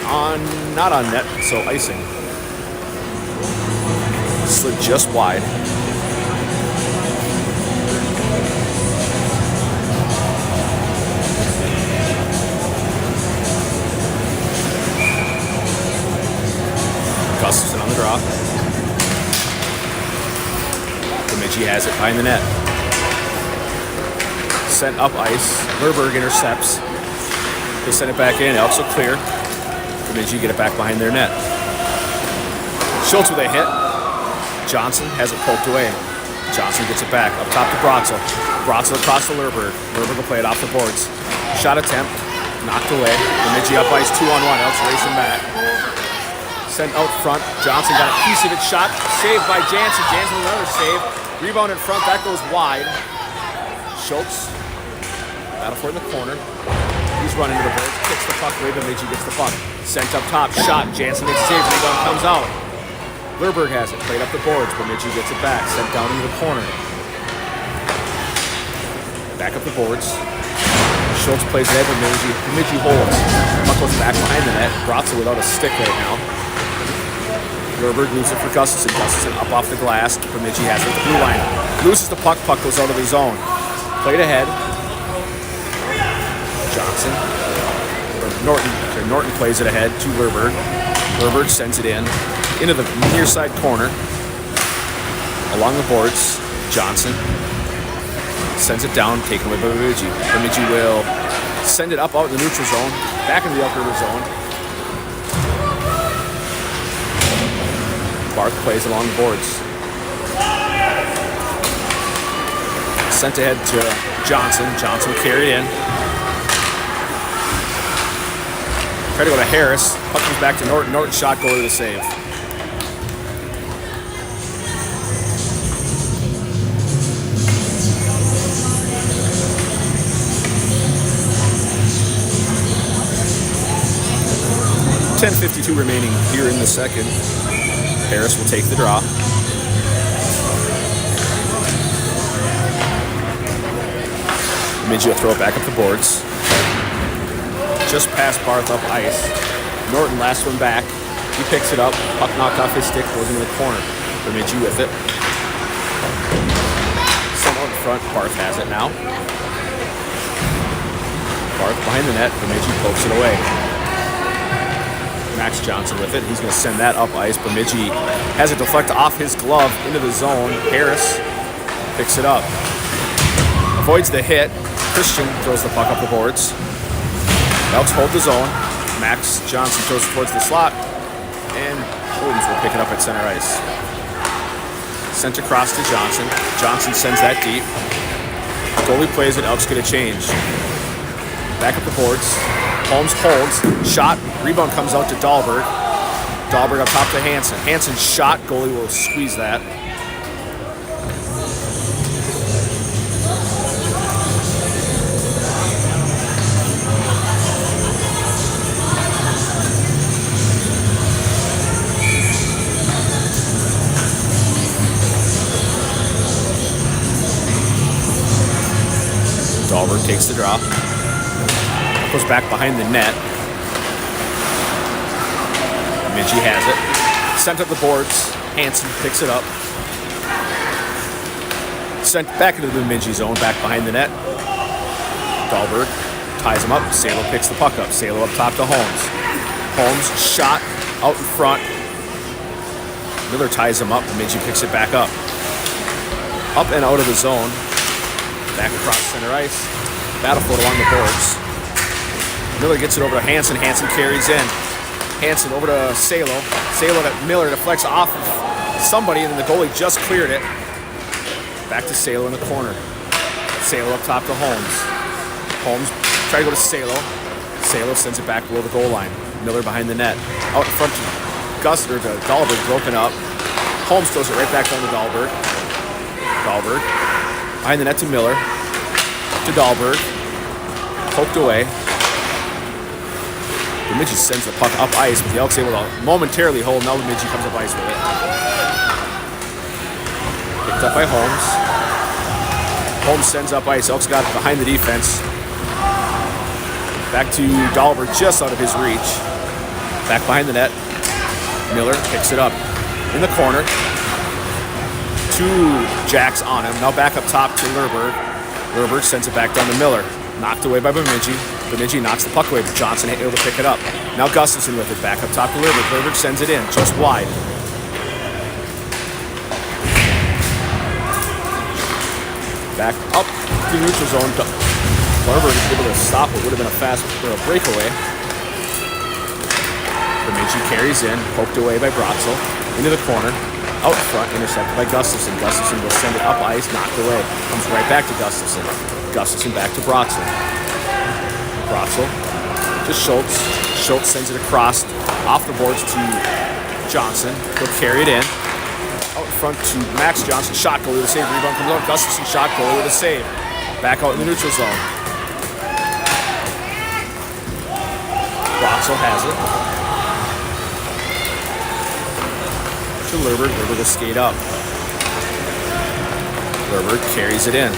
not on net, so icing. Slid just wide. Gustafson on the draw. Bemidji has it behind the net. Sent up ice. Lerberg intercepts. They send it back in. Elks will clear. Bemidji get it back behind their net. Schultz with a hit. Johnson has it poked away. Johnson gets it back. Up top to Bratzel. Bratzel across to Lerberg. Lerberg will play it off the boards. Shot attempt. Knocked away. Bemidji up ice 2-on-1. Elks racing back. Sent out front. Johnson got a piece of it. Shot. Saved by Jansen. Jansen with another save. Rebound in front. That goes wide. Schultz. Battle for in the corner. He's running to the boards. Kicks the puck away. Bemidji gets the puck. Sent up top. Shot. Jansen makes a save. Rebound comes out. Lerberg has it. Played up the boards. Bemidji gets it back. Sent down into the corner. Back up the boards. Schultz plays ahead. Bemidji holds. Puck goes back behind the net. Bratzel without a stick right now. Lerberg moves it for Gustafson. Gustafson up off the glass. Bemidji has it at the blue line. Loses the puck. Puck goes out of the zone. Played ahead. Johnson. Norton plays it ahead to Lerberg. Lurberg sends it in into the near side corner. Along the boards, Johnson sends it down, taken away by Bemidji. Bemidji will send it up out in the neutral zone, back in the Elk River zone. Barth plays along the boards. Sent ahead to Johnson. Johnson will carry it in. Try to go to Harris. Puck comes back to Norton. Norton shot goal to the save. .52 remaining here in the second. Harris will take the draw. Bemidji will throw it back up the boards. Just past Barth up ice. Norton last one back. He picks it up. Puck knocked off his stick, goes into the corner. Bemidji with it. Sent out in front. Barth has it now. Barth behind the net. Bemidji pokes it away. Max Johnson with it. He's going to send that up ice. Bemidji has it deflect off his glove into the zone. Harris picks it up. Avoids the hit. Christian throws the puck up the boards. Elks hold the zone. Max Johnson throws it towards the slot. And Odins will pick it up at center ice. Sent across to Johnson. Johnson sends that deep. Goalie plays it. Elks get a change. Back up the boards. Holmes holds. Shot. Rebound comes out to Dahlberg. Dahlberg up top to Hansen. Hansen shot. Goalie will squeeze that. Dahlberg takes the draw. Goes back behind the net. Bemidji has it. Sent up the boards. Hansen picks it up. Sent back into the Bemidji zone, back behind the net. Dahlberg ties him up. Salo picks the puck up. Salo up top to Holmes. Holmes shot out in front. Miller ties him up. Bemidji picks it back up. Up and out of the zone. Back across center ice. Battlefield along the boards. Miller gets it over to Hansen. Hansen carries in. Hansen over to Salo. Salo to Miller deflects off of somebody, and then the goalie just cleared it. Back to Salo in the corner. Salo up top to Holmes. Holmes tries to go to Salo. Salo sends it back below the goal line. Miller behind the net. Out in front to Dahlberg, broken up. Holmes throws it right back down to Dahlberg. Dahlberg behind the net to Miller. To Dahlberg. Poked away. Bemidji sends the puck up ice, but the Elks able to momentarily hold. Now Bemidji comes up ice with it. Picked up by Holmes. Holmes sends up ice. Elks got behind the defense. Back to Dahlberg, just out of his reach. Back behind the net. Miller picks it up in the corner. Two Jacks on him. Now back up top to Lurberg. Lurberg sends it back down to Miller. Knocked away by Bemidji. Bemidji knocks the puck away, but Johnson able to pick it up. Now Gustafson with it. Back up top to Lurberg. Lurberg sends it in, just wide. Back up to the neutral zone. Lurberg is able to stop what would have been a fast breakaway. Bemidji carries in, poked away by Bratzel. Into the corner. Out front, intercepted by Gustafson. Gustafson will send it up ice, knocked away. Comes right back to Gustafson. Gustafson back to Bratzel. Bratzel to Schultz. Schultz sends it across, off the boards to Johnson. He'll carry it in. Out in front to Max Johnson. Shot goal with a save. Rebound comes out. Gustafson shot goal with a save. Back out in the neutral zone. Bratzel has it. To Lurberg. Lurberg will skate up. Lurberg carries it in.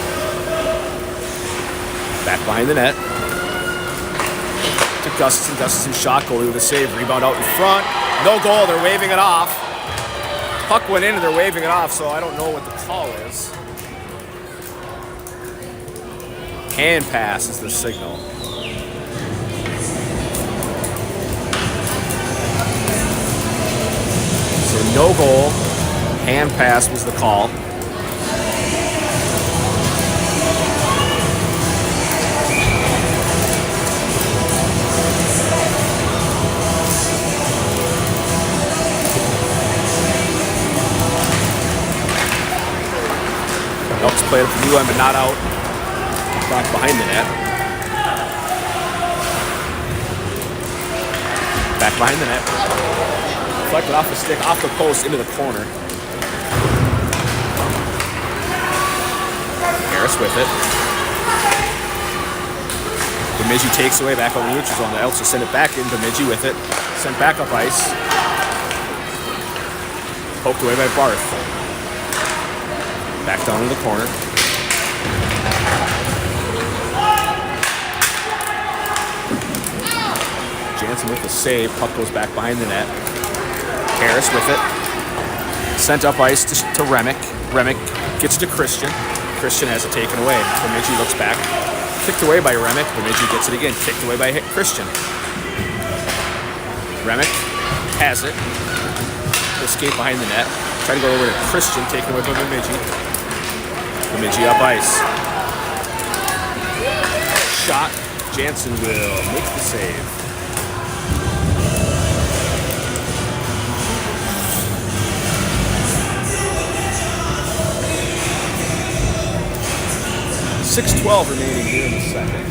Back behind the net. To Gustafson. Gustafson shot goalie with a save. Rebound out in front. No goal. They're waving it off. Puck went in and they're waving it off, so I don't know what the call is. Hand pass is the signal. No goal. Hand pass was the call. Elks played up the blue line, but not out. Back behind the net. Back behind the net. Deflected off the stick, off the post, into the corner. Harris with it. Bemidji takes away back on the neutral zone. The Elks will send it back in. Bemidji with it. Sent back up ice. Poked away by Barth. Back down to the corner. Jansen with the save. Puck goes back behind the net. Harris with it. Sent up ice to Remick. Remick gets to Christian. Christian has it taken away. Bemidji looks back. Kicked away by Remick. Bemidji gets it again. Kicked away by Christian. Remick has it. Escape behind the net. Try to go over to Christian. Taken away by Bemidji. Bemidji up ice. Shot. Jansen will make the save. .6:12 remaining here in the second.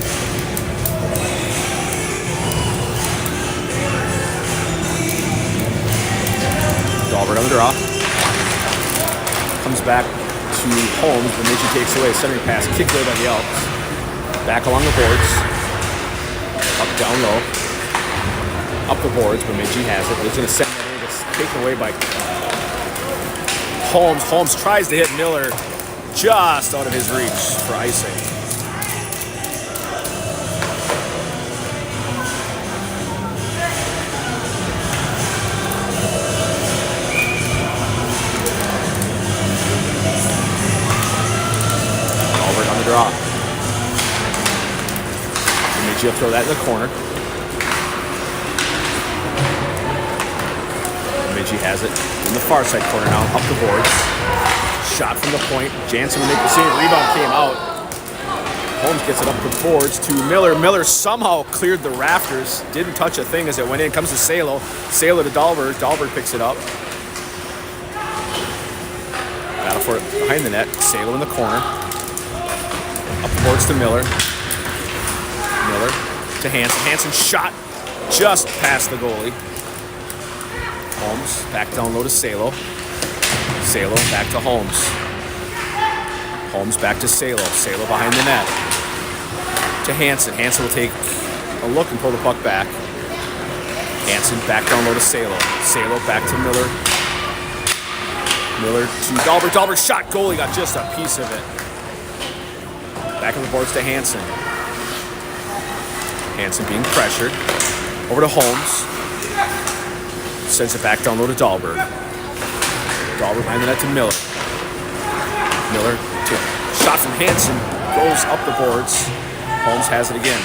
Dalbert on the draw. Comes back to Holmes. Bemidji takes away. Centering pass. Kicked away by the Elks. Back along the boards. Up, down low. Up the boards. Bemidji has it. He's going to send that in. It's taken away by Holmes. Holmes tries to hit Miller. Just out of his reach for icing. Albert on the draw. Bemidji will throw that in the corner. Bemidji has it in the far side corner now, up the boards. Shot from the point. Jansen will make the save. Rebound came out. Holmes gets it up the boards to Miller. Miller somehow cleared the rafters. Didn't touch a thing as it went in. Comes to Salo. Salo to Dalbert. Dalbert picks it up. Battle for it behind the net. Salo in the corner. Up the boards to Miller. Miller to Hansen. Hansen shot just past the goalie. Holmes back down low to Salo. Salo back to Holmes. Holmes back to Salo. Salo behind the net. To Hansen. Hansen will take a look and pull the puck back. Hansen back down low to Salo. Salo back to Miller. Miller to Dalbert. Dalbert shot. Goalie got just a piece of it. Back on the boards to Hansen. Hansen being pressured. Over to Holmes. Sends it back down low to Dalbert. Dalbert behind the net to Miller. Miller to shot from Hansen. Goes up the boards. Holmes has it again.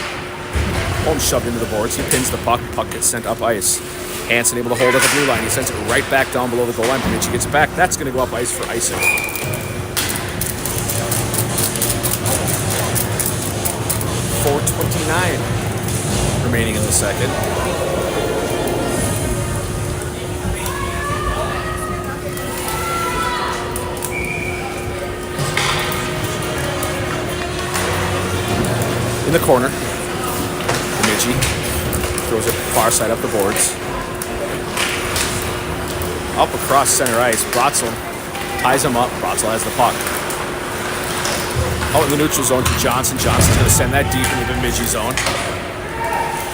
Holmes shoved into the boards. He pins the puck. Puck gets sent up ice. Hansen able to hold at the blue line. He sends it right back down below the goal line. Bemidji gets it back. That's going to go up ice for icing. .429 remaining in the second. In the corner, Bemidji throws it far side up the boards. Up across center ice, Bratzel ties him up. Bratzel has the puck. Out in the neutral zone to Johnson. Johnson's going to send that deep into the Bemidji zone.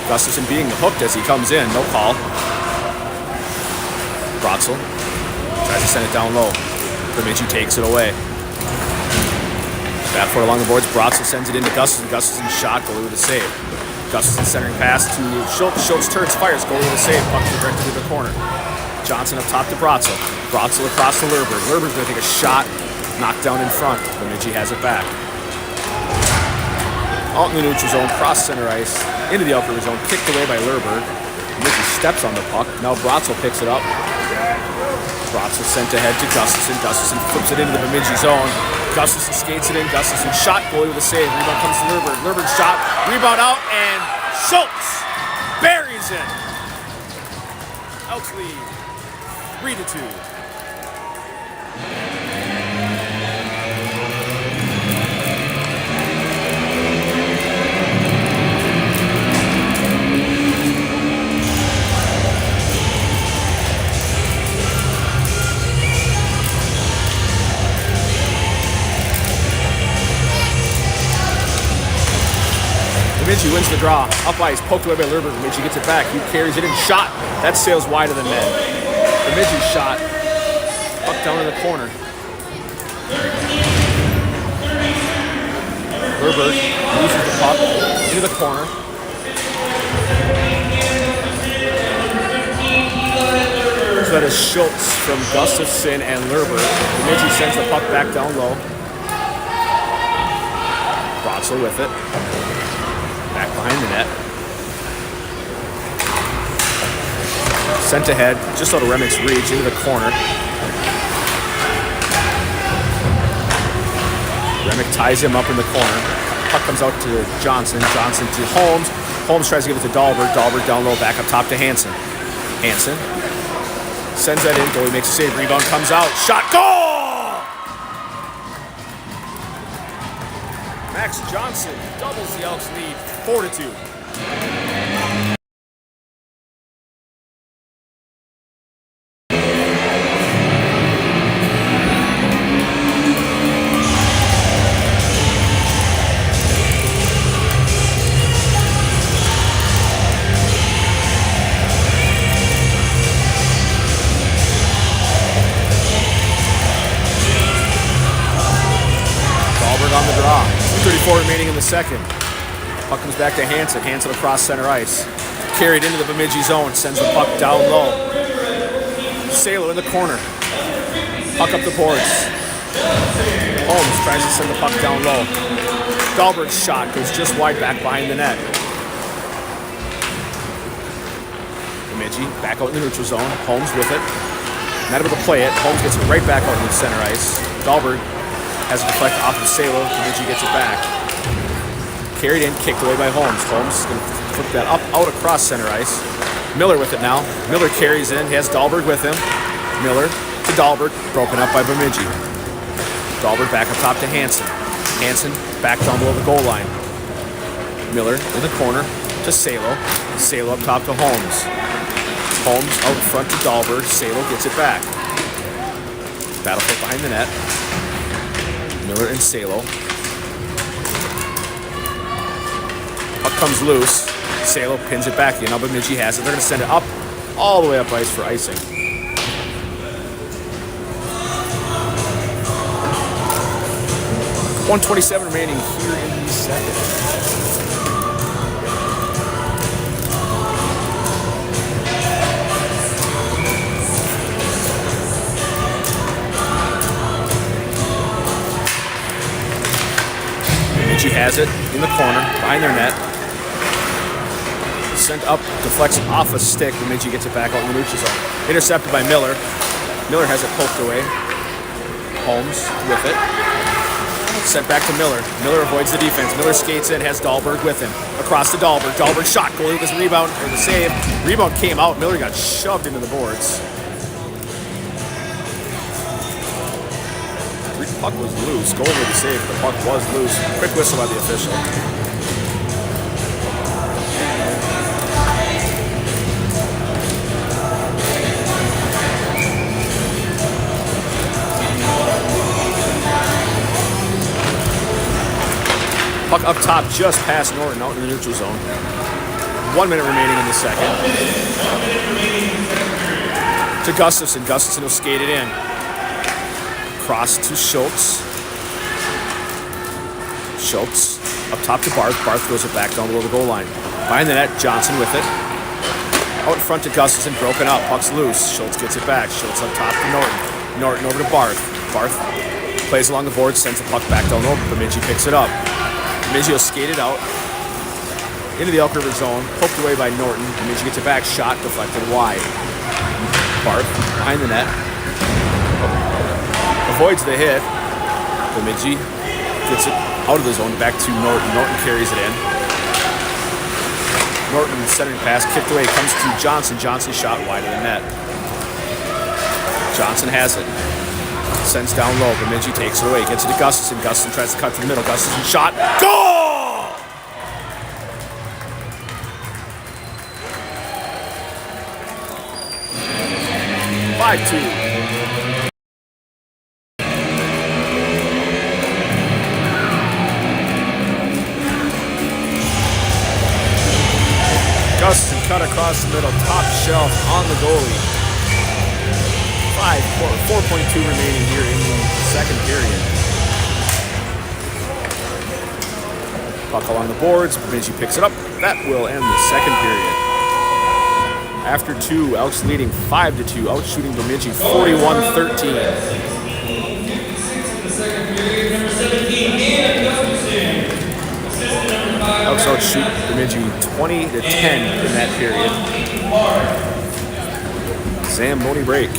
Gustafson being hooked as he comes in, no call. Bratzel tries to send it down low. Bemidji takes it away. Back for it along the boards. Bratzel sends it into Gustafson. Gustafson shot. Goalie with a save. Gustafson centering pass to Schultz. Schultz turns, fires. Goalie with a save. Puck directed to the corner. Johnson up top to Bratzel. Bratzel across to Lerberg. Lerberg's going to take a shot. Knocked down in front. Bemidji has it back. Out in the neutral zone. Cross center ice. Into the Elk River zone. Kicked away by Lerberg. Bemidji steps on the puck. Now Bratzel picks it up. Drops it, sent ahead to Gustafson. Gustafson flips it into the Bemidji zone. Gustafson skates it in. Gustafson shot, goalie with a save. Rebound comes to Lurberg. Lurberg shot, rebound out, and Schultz buries it. Elks lead 3-2. Bemidji wins the draw. Up ice, poked away by Lurberg. Bemidji gets it back. He carries it in. Shot. That sails wide of the net. Bemidji shot. Puck down in the corner. Lurberg loses the puck into the corner. So that is Schultz from Gustafson and Lurberg. Bemidji sends the puck back down low. Brotzel with it. Back behind the net. Sent ahead, just out of Remick's reach, into the corner. Remick ties him up in the corner. Puck comes out to Johnson. Johnson to Holmes. Holmes tries to give it to Dahlberg. Dahlberg down low, back up top to Hansen. Hansen sends that in. Goalie makes a save. Rebound comes out. Shot. Goal! Max Johnson doubles the Elks lead, 4-2. Dahlberg on the draw. 34 remaining in the second. Puck comes back to Hansen. Hansen across center ice. Carried into the Bemidji zone. Sends the puck down low. Salo in the corner. Puck up the boards. Holmes tries to send the puck down low. Dahlberg's shot goes just wide back behind the net. Bemidji back out in the neutral zone. Holmes with it. Not able to play it. Holmes gets it right back out in the center ice. Dahlberg has a deflect off of Salo. Bemidji gets it back. Carried in, kicked away by Holmes. Holmes is going to flip that up, out across center ice. Miller with it now. Miller carries in. He has Dahlberg with him. Miller to Dahlberg. Broken up by Bemidji. Dahlberg back up top to Hansen. Hansen back down below the goal line. Miller in the corner to Salo. Salo up top to Holmes. Holmes out in front to Dahlberg. Salo gets it back. Battle foot behind the net. Miller and Salo. Puck comes loose. Salo pins it back in. Now Bemidji has it. They're going to send it up, all the way up ice for icing. .127 remaining here in the second. Bemidji has it in the corner, behind their net. Sent up, deflects off a stick. Bemidji gets it back out in the neutral zone. Intercepted by Miller. Miller has it poked away. Holmes with it. Sent back to Miller. Miller avoids the defense. Miller skates in, has Dahlberg with him. Across to Dahlberg. Dahlberg shot. Goalie with his rebound, or the save. Rebound came out. Miller got shoved into the boards. The puck was loose. Goalie with the save. The puck was loose. Quick whistle by the official. Puck up top just past Norton, out in the neutral zone. 1 minute remaining in the second. To Gustafson. Gustafson will skate it in. Cross to Schultz. Schultz up top to Barth. Barth throws it back down below the goal line. Behind the net, Johnson with it. Out in front to Gustafson, broken up. Puck's loose. Schultz gets it back. Schultz up top to Norton. Norton over to Barth. Barth plays along the board, sends the puck back down low. Bemidji picks it up. Bemidji will skate it out into the Elk River zone, poked away by Norton. Bemidji gets it back, shot deflected wide. Barth behind the net. avoids the hit. Bemidji gets it out of the zone, back to Norton. Norton carries it in. Norton centering pass, kicked away, comes to Johnson. Johnson shot wide of the net. Johnson has it. Sends down low. Bemidji takes it away. Gets it to Gustafson. Gustafson tries to cut to the middle. Gustafson shot. Goal! (5-2). Gustafson cut across the middle, top shelf on the goalie. 4.2 remaining here in the second period. Puck along the boards, Bemidji picks it up. That will end the second period. After 2, Elks leading 5-2, outshooting Bemidji 41-13. Elks outshoot Bemidji 20-10 in that period. Zamboni break.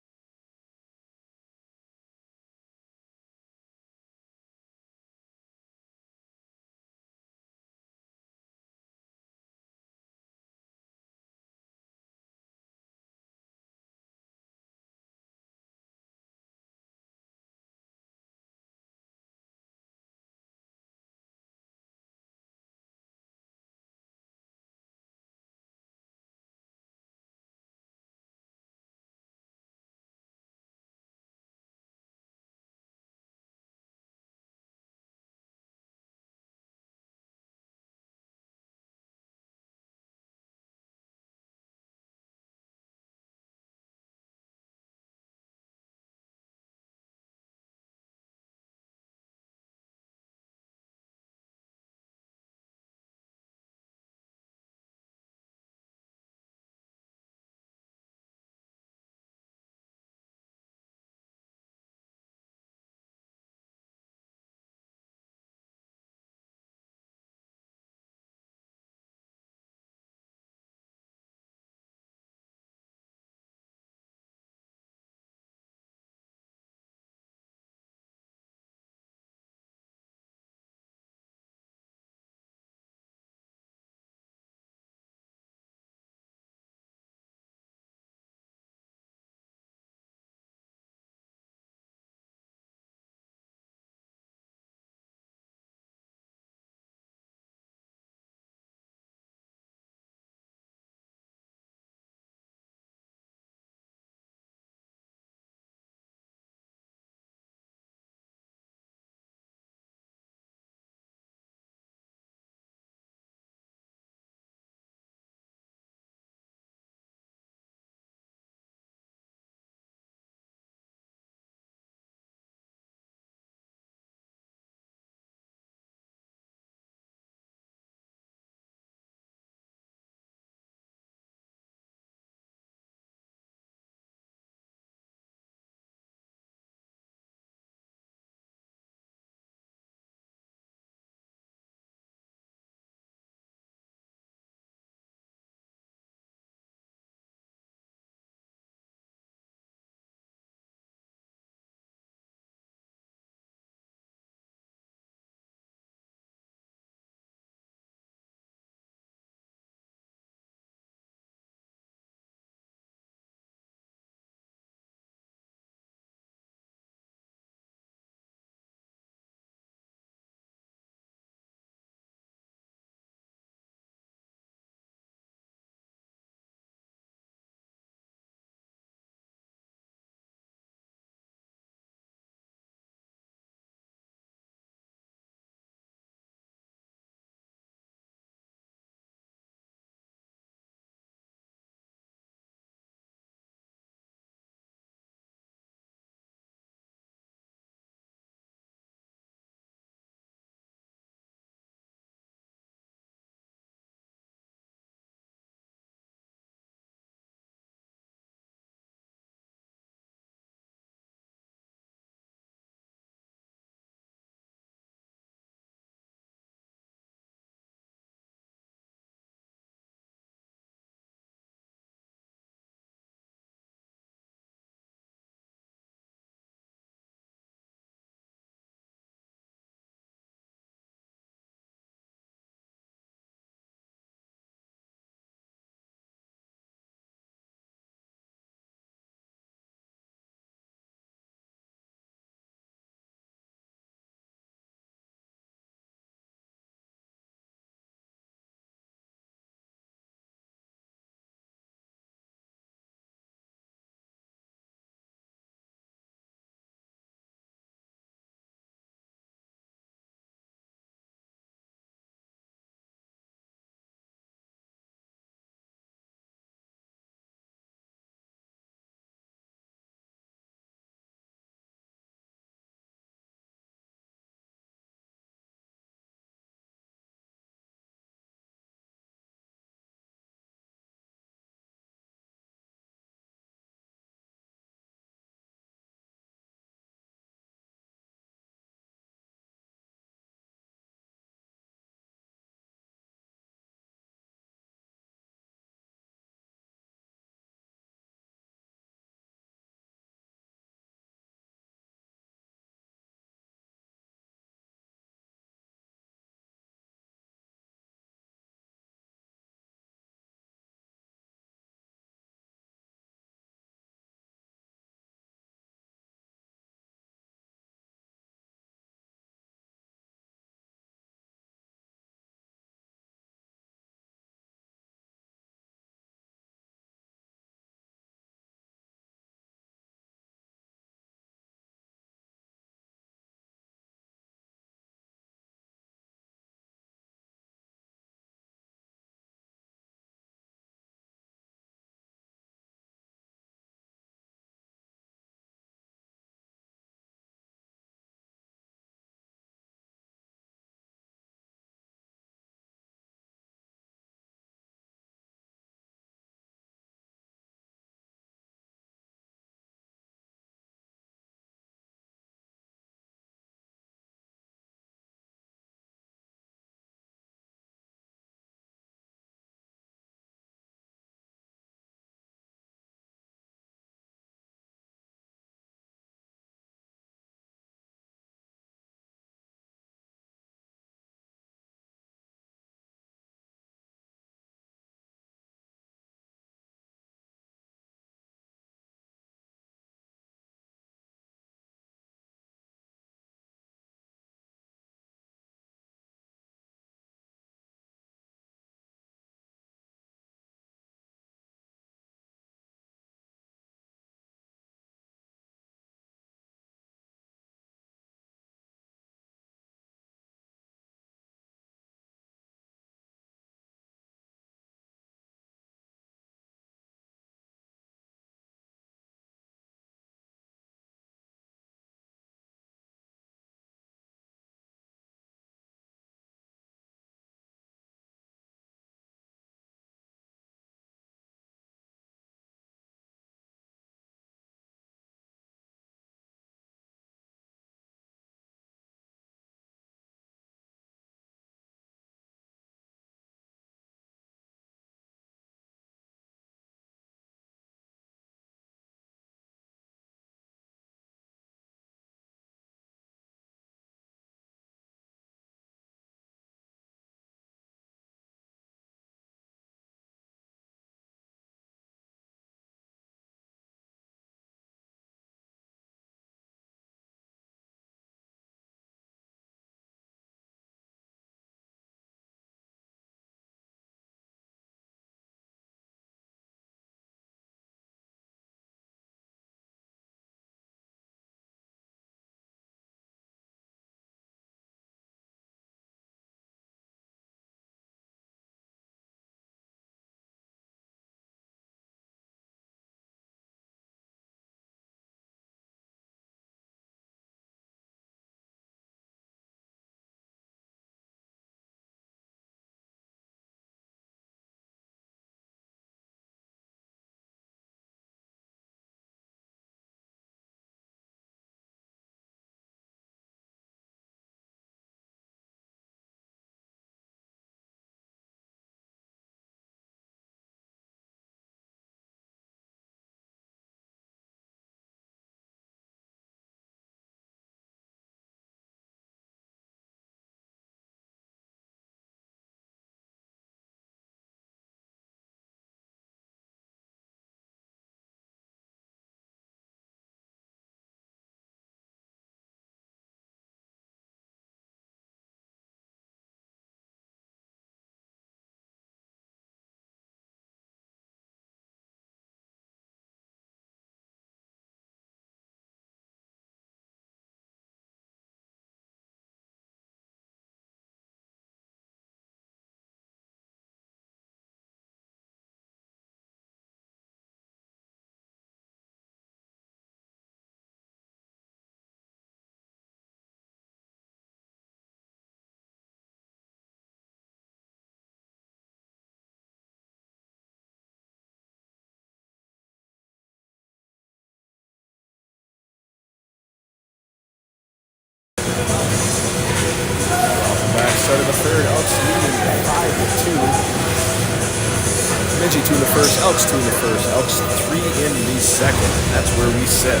Bemidji 2 in the first, Elks 2 in the first, Elks 3 in the second. That's where we sit.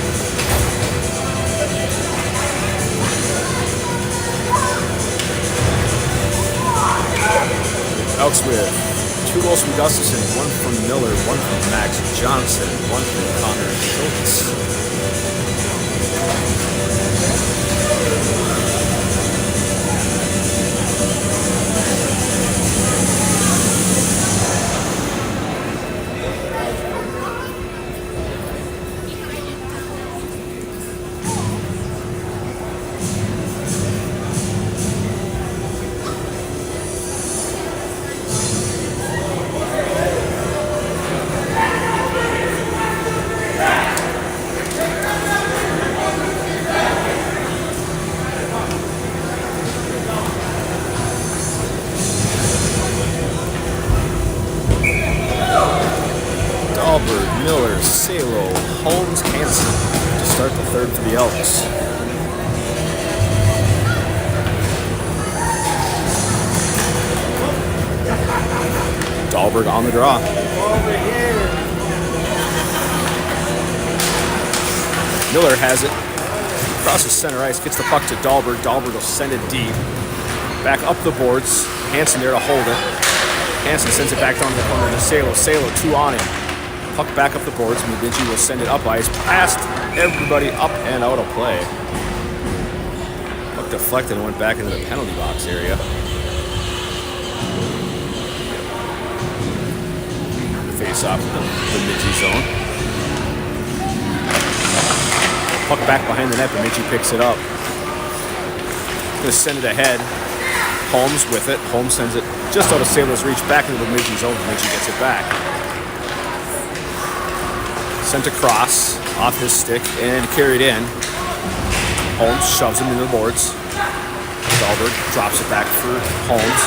Elks with 2 goals from Gustafson, 1 from Miller, 1 from Max Johnson, 1 from Connor Schultz. Miller, Salo, Holmes, Hansen to start the third for the Elks. Dahlberg on the draw. Miller has it. Crosses center ice, gets the puck to Dahlberg. Dahlberg will send it deep. Back up the boards. Hansen there to hold it. Hansen sends it back down to the corner to Salo. Salo 2 on him. Puck back up the boards. Bemidji will send it up ice. Past everybody up and out of play. Puck deflected and went back into the penalty box area. Face off in the Bemidji zone. Puck back behind the net. Bemidji picks it up. Going to send it ahead. Holmes with it. Holmes sends it just out of Salo's reach back into the Bemidji zone. Bemidji gets it back. Sent across, off his stick, and carried in. Holmes shoves him into the boards. Dahlberg drops it back for Holmes.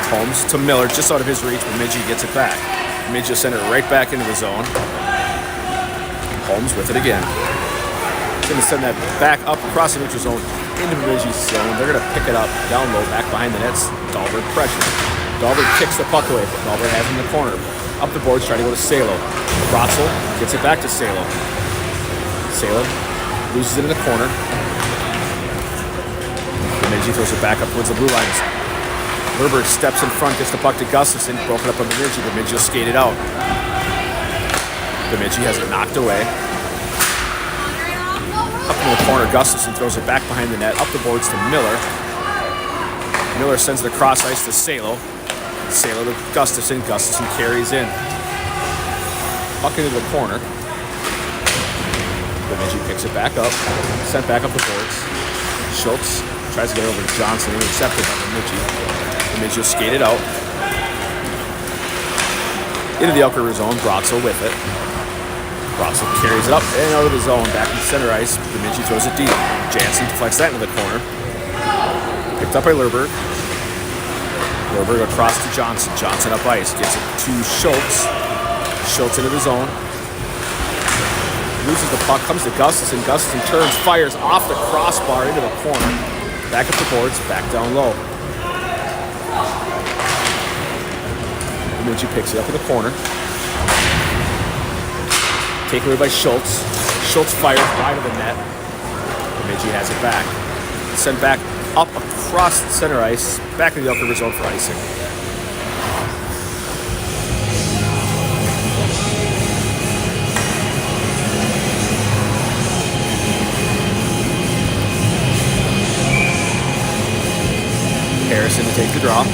Holmes to Miller, just out of his reach. Bemidji gets it back. Bemidji will send it right back into the zone. Holmes with it again. He's going to send that back up across the neutral zone into Bemidji's zone. They're going to pick it up down low, back behind the nets. Dahlberg pressure. Dahlberg kicks the puck away. Dahlberg has him in the corner. Up the boards, trying to go to Salo. Rotzel gets it back to Salo. Salo loses it in the corner. Bemidji throws it back up towards the blue lines. Herberg steps in front, gets the puck to Gustafson. Broken up on Bemidji. Bemidji will skate it out. Bemidji has it knocked away. Up in the corner, Gustafson throws it back behind the net. Up the boards to Miller. Miller sends it across ice to Salo. Salo to Gustafson. Gustafson carries in. Puck into the corner. Bemidji picks it back up. Sent back up the boards. Schultz tries to get over to Johnson. Intercepted by Bemidji. Bemidji will skate it out. Into the Elk River zone. Bratzel with it. Bratzel carries it up and out of the zone. Back in center ice. Bemidji throws it deep. Jansen deflects that into the corner. Picked up by Lerberg. Lerberg across to Johnson. Johnson up ice. Gets it to Schultz. Schultz into the zone. Loses the puck. Comes to Gustafson. Gustafson turns. Fires off the crossbar into the corner. Back up the boards. Back down low. Bemidji picks it up in the corner. Taken away by Schultz. Schultz fires wide of the net. Bemidji has it back. Sent back up across center ice. Back in the Elk River zone for icing. Harrison to take the draw.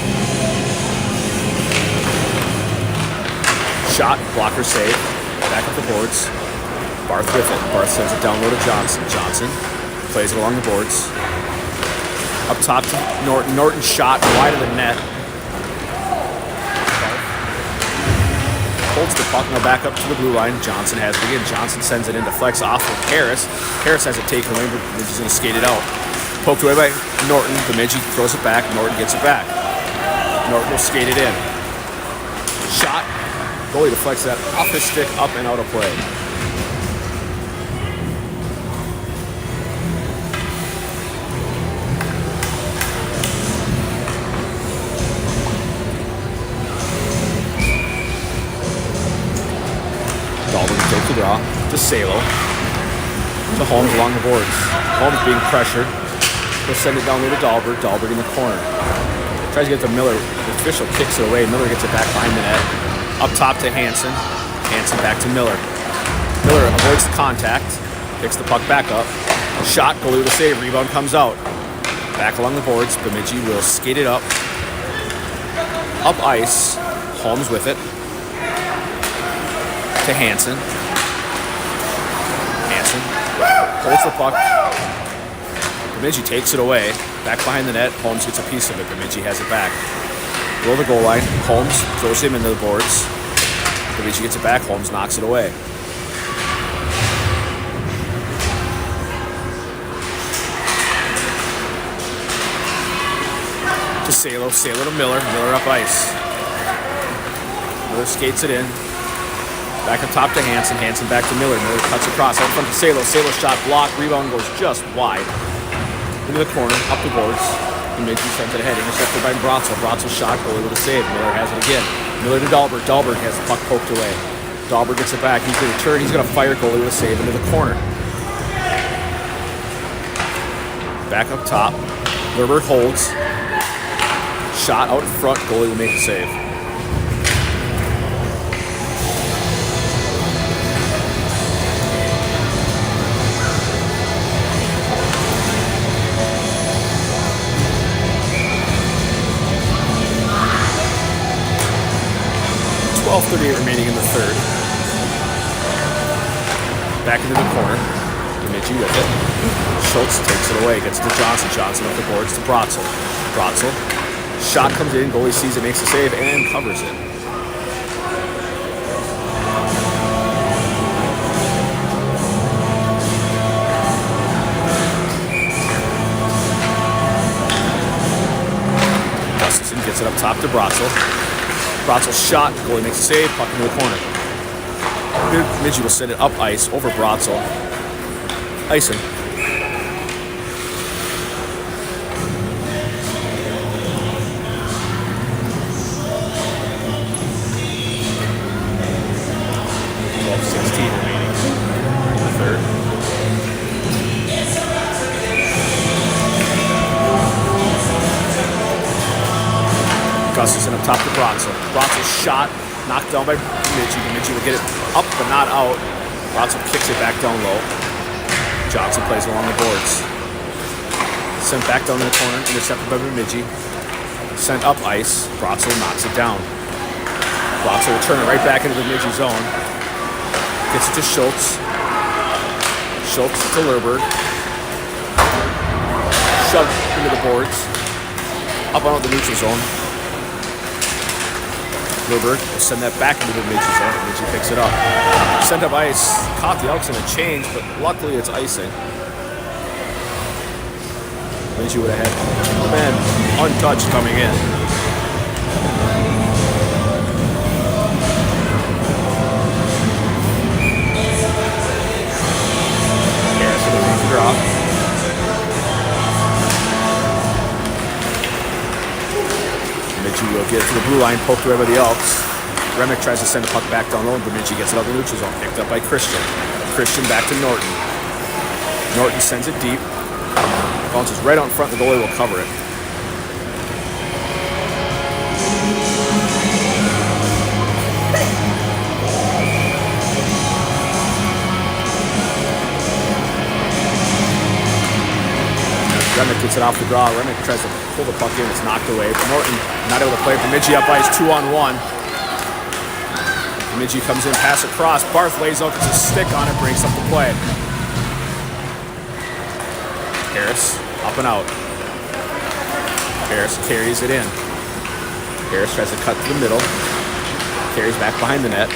Shot, blocker save. Back up the boards. Barth with it. Barth sends it down low to Johnson. Johnson plays it along the boards. Up top to Norton. Norton shot wide of the net. Holds the puck. Now back up to the blue line. Johnson has it again. Johnson sends it into flex off with Harris. Harris has it taken away, but Bemidji's going to skate it out. Poked away by Norton. Bemidji throws it back. Norton gets it back. Norton will skate it in. Shot. Goalie deflects that off his stick, up and out of play. draw to Salo. To Holmes along the boards. Holmes being pressured. He'll send it down low to Dahlberg. Dahlberg in the corner. Tries to get to Miller. The official kicks it away. Miller gets it back behind the net. Up top to Hansen. Hansen back to Miller. Miller avoids the contact. Picks the puck back up. Shot, goalie with a save. Rebound comes out. Back along the boards. Bemidji will skate it up. Up ice. Holmes with it. To Hansen. Hansen holds the puck. Bemidji takes it away. Back behind the net. Holmes gets a piece of it. Bemidji has it back. Below the goal line. Holmes throws him into the boards. Bemidji gets it back. Holmes knocks it away. To Salo. Salo to Miller. Miller up ice. Miller skates it in. Back up top to Hansen. Hansen back to Miller. Miller cuts across. Out in front to Salo. Salo shot blocked. Rebound goes just wide. Into the corner. Up the boards. Bemidji sends it ahead. Intercepted by Bratzel. Bratzel shot. Goalie with a save. Miller has it again. Miller to Dahlberg. Dahlberg has the puck poked away. Dahlberg gets it back. He's going to turn. He's going to fire. Goalie with a save into the corner. Back up top. Gerber holds. Shot out in front. Goalie will make the save. .38 remaining in the third. Back into the corner. Bemidji with it. Schultz takes it away. Gets it to Johnson. Johnson up the boards to Bratzel. Bratzel. Shot comes in. Goalie sees it, makes the save, and covers it. Gustafson gets it up top to Bratzel. Bratzel shot, goalie makes a save, puck into the corner. Bemidji will send it up ice over Bratzel. Icing. Remaining in the third. Gustafson up top to Bratzel. Bratzel shot, knocked down by Bemidji. Bemidji will get it up but not out. Bratzel kicks it back down low. Johnson plays along the boards. Sent back down in the corner, intercepted by Bemidji. Sent up ice. Bratzel knocks it down. Bratzel will turn it right back into Bemidji zone. Gets it to Schultz. Schultz to Lerberg. Shoved into the boards. Up on the neutral zone. Lerberg will send that back into the Bemidji zone. Bemidji picks it up. Sent up ice. Caught the Elks in a change, but luckily it's icing. Bemidji would have had two men untouched coming in. Draw. Bemidji will get it to the blue line, poked away by the Elks. Remick tries to send the puck back down low, and Bemidji gets it out the neutral zone, picked up by Christian. Christian back to Norton. Norton sends it deep. Bounces right out in front, the goalie will cover it. Remick gets it off the draw. Remick tries to pull the puck in. It's knocked away. But Norton not able to play. Bemidji up ice 2-on-1. Bemidji comes in, pass across. Barth lays out, gets a stick on it, breaks up the play. Harris up and out. Harris carries it in. Harris tries to cut to the middle. Carries back behind the net.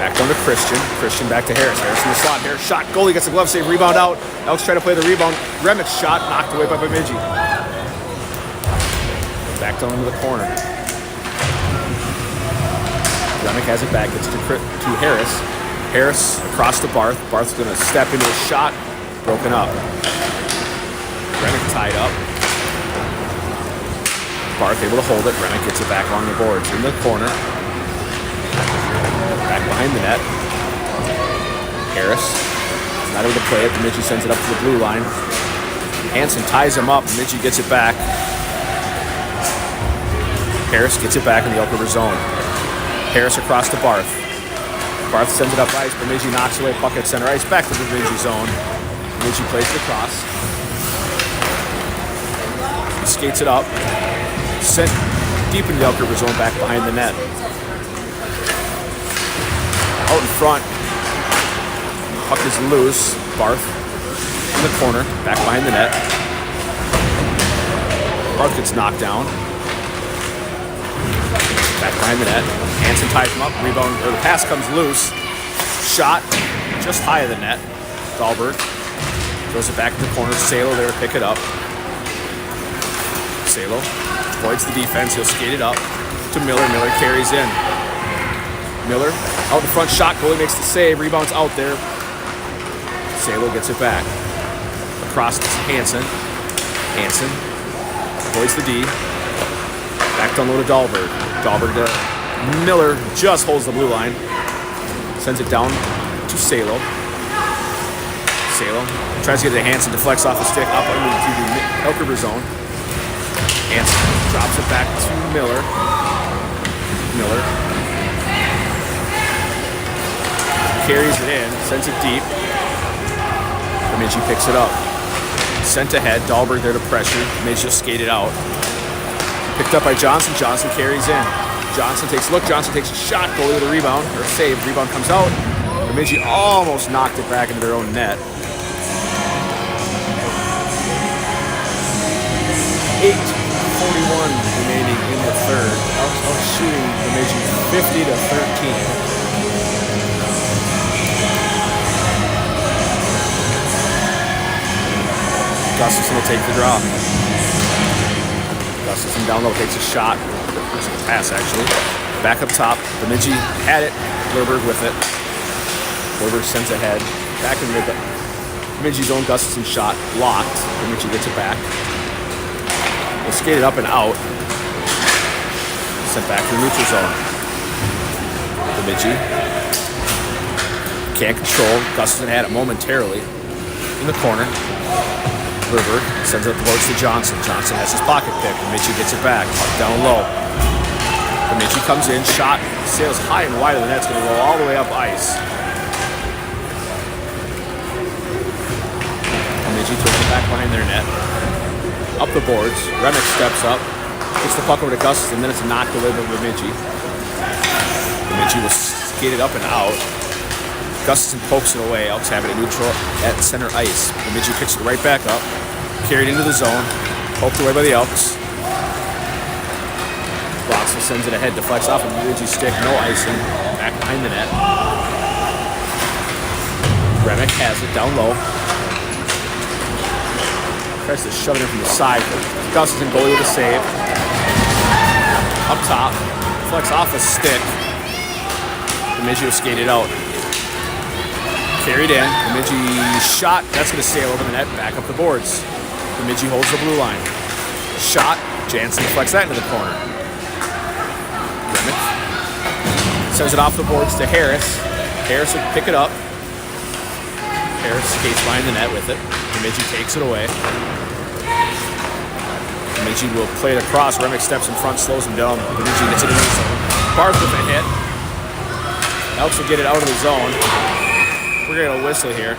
Back down to Christian. Christian back to Harris. Harris in the slot. Harris shot. Goalie gets a glove save. Rebound out. Elks try to play the rebound. Remick's shot knocked away by Bemidji. Back down into the corner. Remick has it back. Gets it to Harris. Harris across to Barth. Barth's going to step into a shot. Broken up. Remick tied up. Barth able to hold it. Remick gets it back along the boards. In the corner. Back behind the net. Harris not able to play it. Bemidji sends it up to the blue line. Hansen ties him up. Bemidji gets it back. Harris gets it back in the Elk River zone. Harris across to Barth. Barth sends it up ice. Bemidji knocks away puck at center ice. Back to the Bemidji zone. Bemidji plays it across. He skates it up. Sent deep in the Elk River zone, back behind the net. Out in front. Puck is loose. Barth in the corner, back behind the net. Barth gets knocked down. Back behind the net. Hansen ties him up. Rebound, or the pass comes loose. Shot just high of the net. Dahlberg throws it back in the corner. Salo there to pick it up. Salo avoids the defense. He'll skate it up to Miller. Miller carries in. Miller out in front. Shot. Goalie makes the save. Rebounds out there. Salo gets it back. Across to Hansen. Hansen avoids the D. Back down low to Dahlberg. Dahlberg to Miller. Just holds the blue line. Sends it down to Salo. Salo tries to get it to Hansen. Deflects off the stick up into the Elk River zone. Hansen drops it back to Miller. Miller carries it in. Sends it deep. Bemidji picks it up. Sent ahead. Dahlberg there to pressure. Bemidji just skated out. Picked up by Johnson. Johnson carries in. Johnson takes a look. Johnson takes a shot. Goalie with a rebound, or a save. Rebound comes out. Bemidji almost knocked it back into their own net. 8:41 remaining in the third. Elks shooting Bemidji 50-13. Gustafson will take the draw. Gustafson down low takes a shot. It's a pass, actually. Back up top. Bemidji had it. Lerberg with it. Lerberg sends ahead. Back in the Bemidji's own. Gustafson shot. Blocked. Bemidji gets it back. We'll skate it up and out. Sent back to the neutral zone. Bemidji can't control. Gustafson had it momentarily in the corner. River sends it up the boards to Johnson. Johnson has his pocket pick. Bemidji gets it back. Puck down low. Bemidji comes in. Shot sails high and wide of the net. It's going to roll all the way up ice. Bemidji throws it back behind their net. Up the boards. Remick steps up. Gets the puck over to Gustafson. Then it's knocked away by Bemidji. Bemidji will skate it up and out. Gustafson pokes it away. Elks have it at neutral at center ice. Bemidji picks it right back up. Carried into the zone. Poked away by the Elks. Roxel sends it ahead. Deflects off of Bemidji's stick. No icing. Back behind the net. Remick has it down low. Tries to shove it in from the side. Gustafson goalie with a save. Up top. Deflects off a stick. Bemidji will skate it out. Carried in. Bemidji shot. That's going to sail over the net. Back up the boards. Bemidji holds the blue line. Shot. Jansen deflects that into the corner. Remick sends it off the boards to Harris. Harris will pick it up. Harris skates behind the net with it. Bemidji takes it away. Bemidji will play it across. Remick steps in front, slows him down. Bemidji gets it in the zone. Barth with a hit. Elks will get it out of the zone. We're going to whistle here.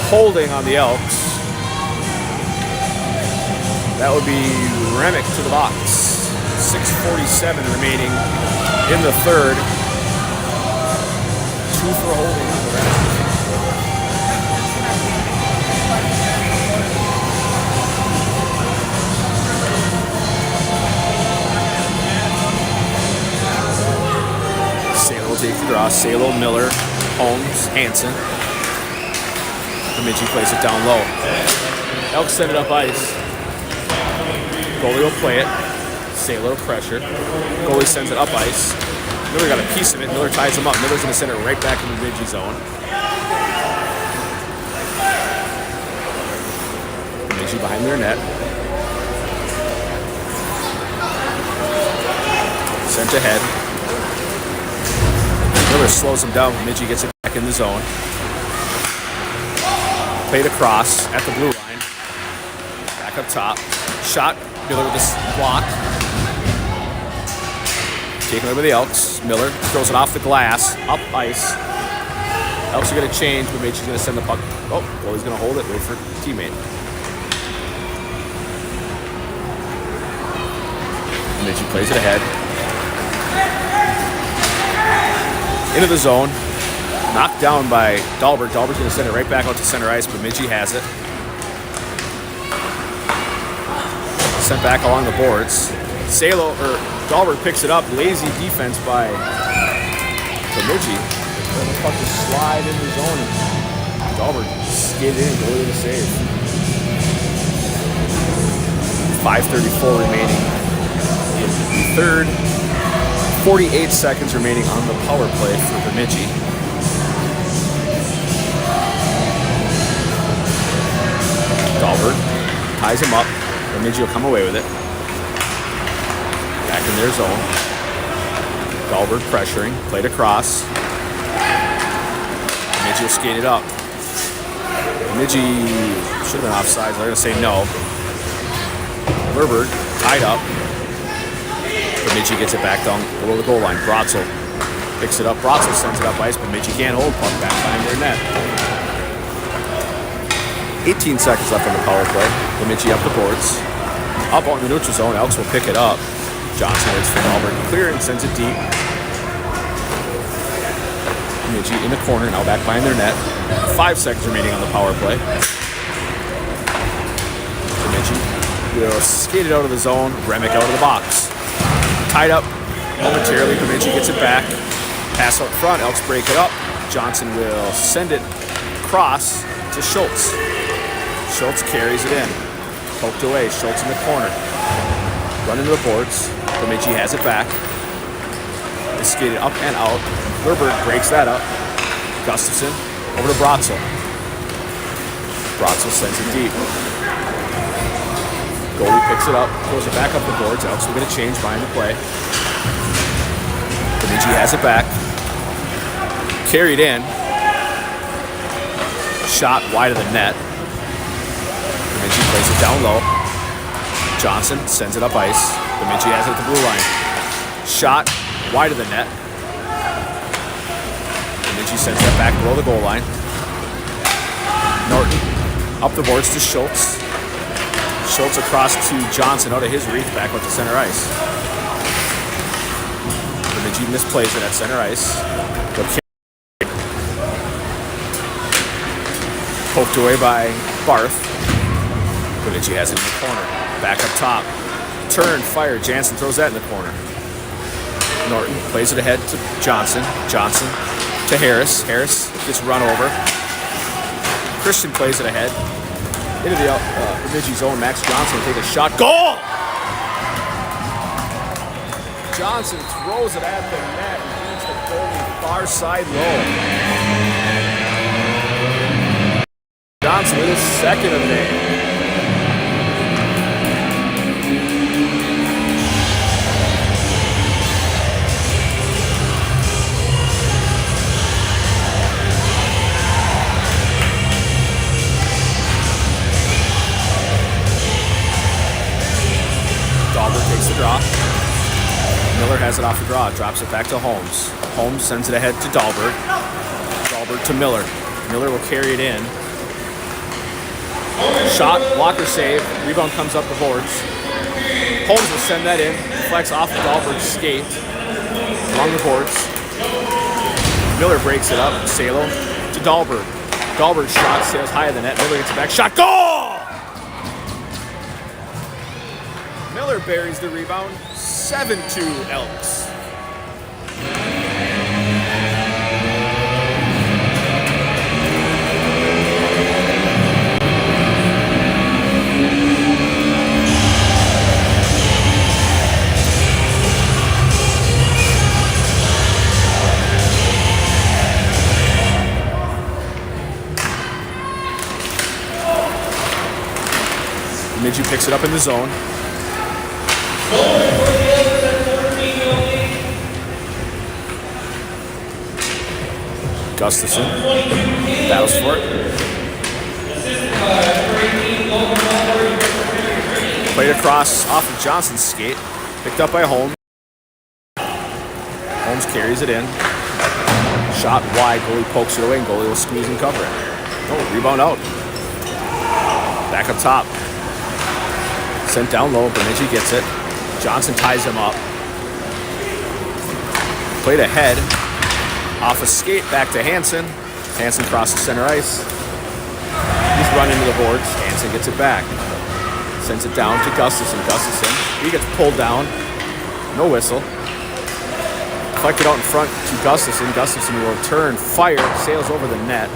Holding on the Elks. That would be Remick to the box. 6:47 remaining in the third. 2 for holding on the Remick. Take the draw. Salo, Miller, Holmes, Hansen. Bemidji plays it down low. Elks send it up ice. Goalie will play it. Salo pressure. Goalie sends it up ice. Miller got a piece of it. Miller ties him up. Miller's going to send it right back in the Bemidji zone. Bemidji behind their net. sent ahead. Miller slows him down. Bemidji gets it back in the zone. Played across at the blue line. Back up top. Shot. Miller with this block. Taken over the Elks. Miller throws it off the glass. Up ice. Elks are going to change. Bemidji's going to send the puck. Oh, well, he's going to hold it. Wait for teammate. Bemidji plays it ahead. Into the zone. Knocked down by Dahlberg. Dahlberg's going to send it right back out to center ice. Bemidji has it. Sent back along the boards. Dahlberg picks it up. Lazy defense by Bemidji. Let the puck just slide in the zone. And Dahlberg skated in and go to the save. 5:34 remaining in the third. 48 seconds remaining on the power play for Bemidji. Dahlberg ties him up. Bemidji will come away with it. Back in their zone. Dahlberg pressuring. Played across. Bemidji will skate it up. Bemidji should have been offside. They're going to say no. Verberg tied up. Bemidji gets it back down below the goal line. Bratzel picks it up. Bratzel sends it up ice. Bemidji can't hold. Puck back behind their net. 18 seconds left on the power play. Bemidji up the boards. Up on the neutral zone. Elks will pick it up. Johnson waits for Dahlberg to clear and sends it deep. Bemidji in the corner. Now back behind their net. 5 seconds remaining on the power play. Bemidji will skate it out of the zone. Remick out of the box. Tied up momentarily. Bemidji gets it back. Pass out front. Elks break it up. Johnson will send it across to Schultz. Schultz carries it in. Poked away. Schultz in the corner. Running to the boards. Bemidji has it back. They skated up and out. Verberg breaks that up. Gustafson over to Bratzel. Bratzel sends it deep. Goalie picks it up, throws it back up the boards. Elks are going to change behind the play. Bemidji has it back. Carried in. Shot wide of the net. Bemidji plays it down low. Johnson sends it up ice. Bemidji has it at the blue line. Shot wide of the net. Bemidji sends that back below the goal line. Norton up the boards to Schultz. Schultz across to Johnson out of his reach, back out to center ice. Bemidji misplays it at center ice. Poked away by Barth. Bemidji has it in the corner. Back up top. Turn, fire. Jansen throws that in the corner. Norton plays it ahead to Johnson. Johnson to Harris. Harris gets run over. Christian plays it ahead. Into the Bemidji zone. Max Johnson will take a shot. Goal! Johnson throws it at the net and beats the goalie far side low. Johnson with his second of the day. Takes the draw. Miller has it off the draw. Drops it back to Holmes. Holmes sends it ahead to Dahlberg. Dahlberg to Miller. Miller will carry it in. Shot. Walker save. Rebound comes up the boards. Holmes will send that in. Deflects off of Dahlberg's skate. Along the boards. Miller breaks it up. Salo to Dahlberg. Dahlberg shot. Sails high of the net. Miller gets it back. Shot. Goal! Miller buries the rebound. 7-2 Elks. Bemidji picks it up in the zone. Gustafson battles for it. Played across off of Johnson's skate. Picked up by Holmes. Holmes carries it in. Shot wide. Goalie pokes it away, and goalie will squeeze and cover it. Oh, rebound out. Back up top. Sent down low. Bemidji gets it. Johnson ties him up. Played ahead. Off a skate, back to Hansen. Hansen crosses center ice. He's run into the boards. Hansen gets it back. Sends it down to Gustafson. Gustafson, he gets pulled down. No whistle. Deflected out in front to Gustafson. Gustafson will turn, fire, sails over the net.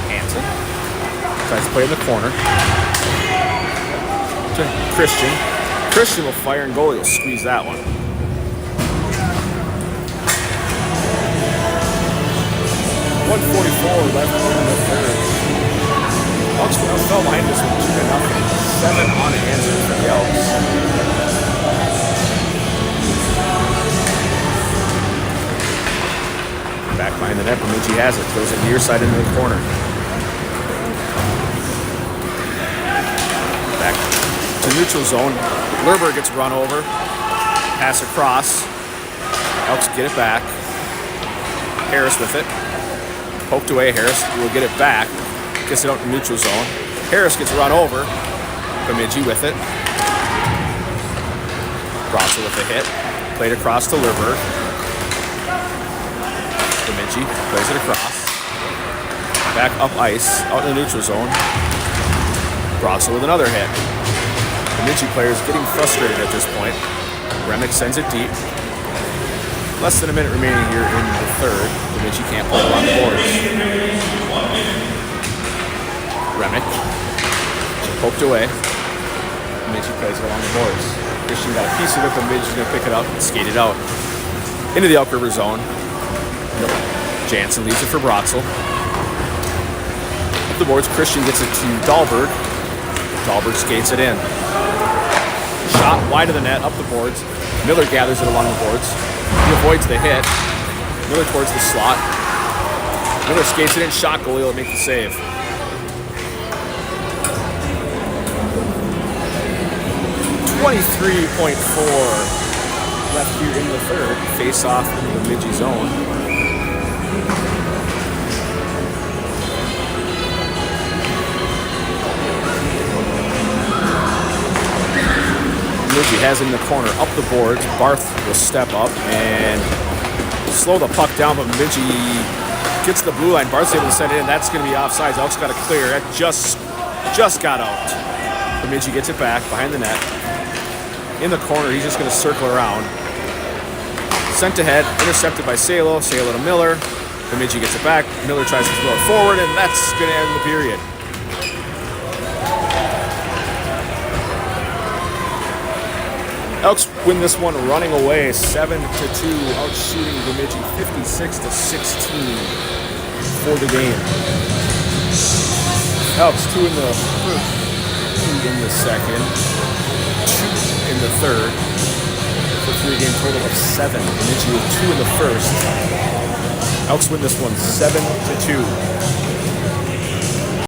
Hansen tries to play in the corner. To Christian. Christian will fire, and goalie will squeeze that one. 1:44 left in the third. Elks fell behind this one 2-0. 7 unanswered for the Elks. Back behind the net, Bemidji has it. Throws it near side into the corner. Back to neutral zone. Lerber gets run over. Pass across. Elks get it back. Harris with it. Poked away. Harris will get it back. Gets it out in neutral zone. Harris gets run over. Bemidji with it. Bronson with the hit. Played across to Lerber. Bemidji plays it across. Back up ice. Out in the neutral zone. Bronson with another hit. Bemidji players getting frustrated at this point. Remick sends it deep. Less than a minute remaining here in the third. Bemidji can't play along the boards. Remick poked away. Bemidji plays it along the boards. Christian got a piece of it. Bemidji's going to pick it up and skate it out into the Elk River zone. Jansen leaves it for Bratzel. Up the boards, Christian gets it to Dahlberg. Dahlberg skates it in. Shot wide of the net, up the boards. Miller gathers it along the boards. He avoids the hit. Miller towards the slot. Miller skates it in. Shot, goalie will make the save. .4 left here in the third. Face off in the Bemidji zone. Bemidji has it in the corner, up the boards. Barth will step up and slow the puck down, but Bemidji gets the blue line. Barth's able to send it in. That's going to be offsides. Elk's got to clear. That just got out. Bemidji gets it back behind the net. In the corner, he's just going to circle around. Sent ahead, intercepted by Salo. Salo to Miller. Bemidji gets it back. Miller tries to throw it forward, and that's going to end the period. Elks win this one running away 7-2, outshooting Bemidji 56-16 for the game. Elks 2 in the first, 2 in the second, 2 in the third, for 3-game total of 7. Bemidji with 2 in the first. Elks win this one 7-2.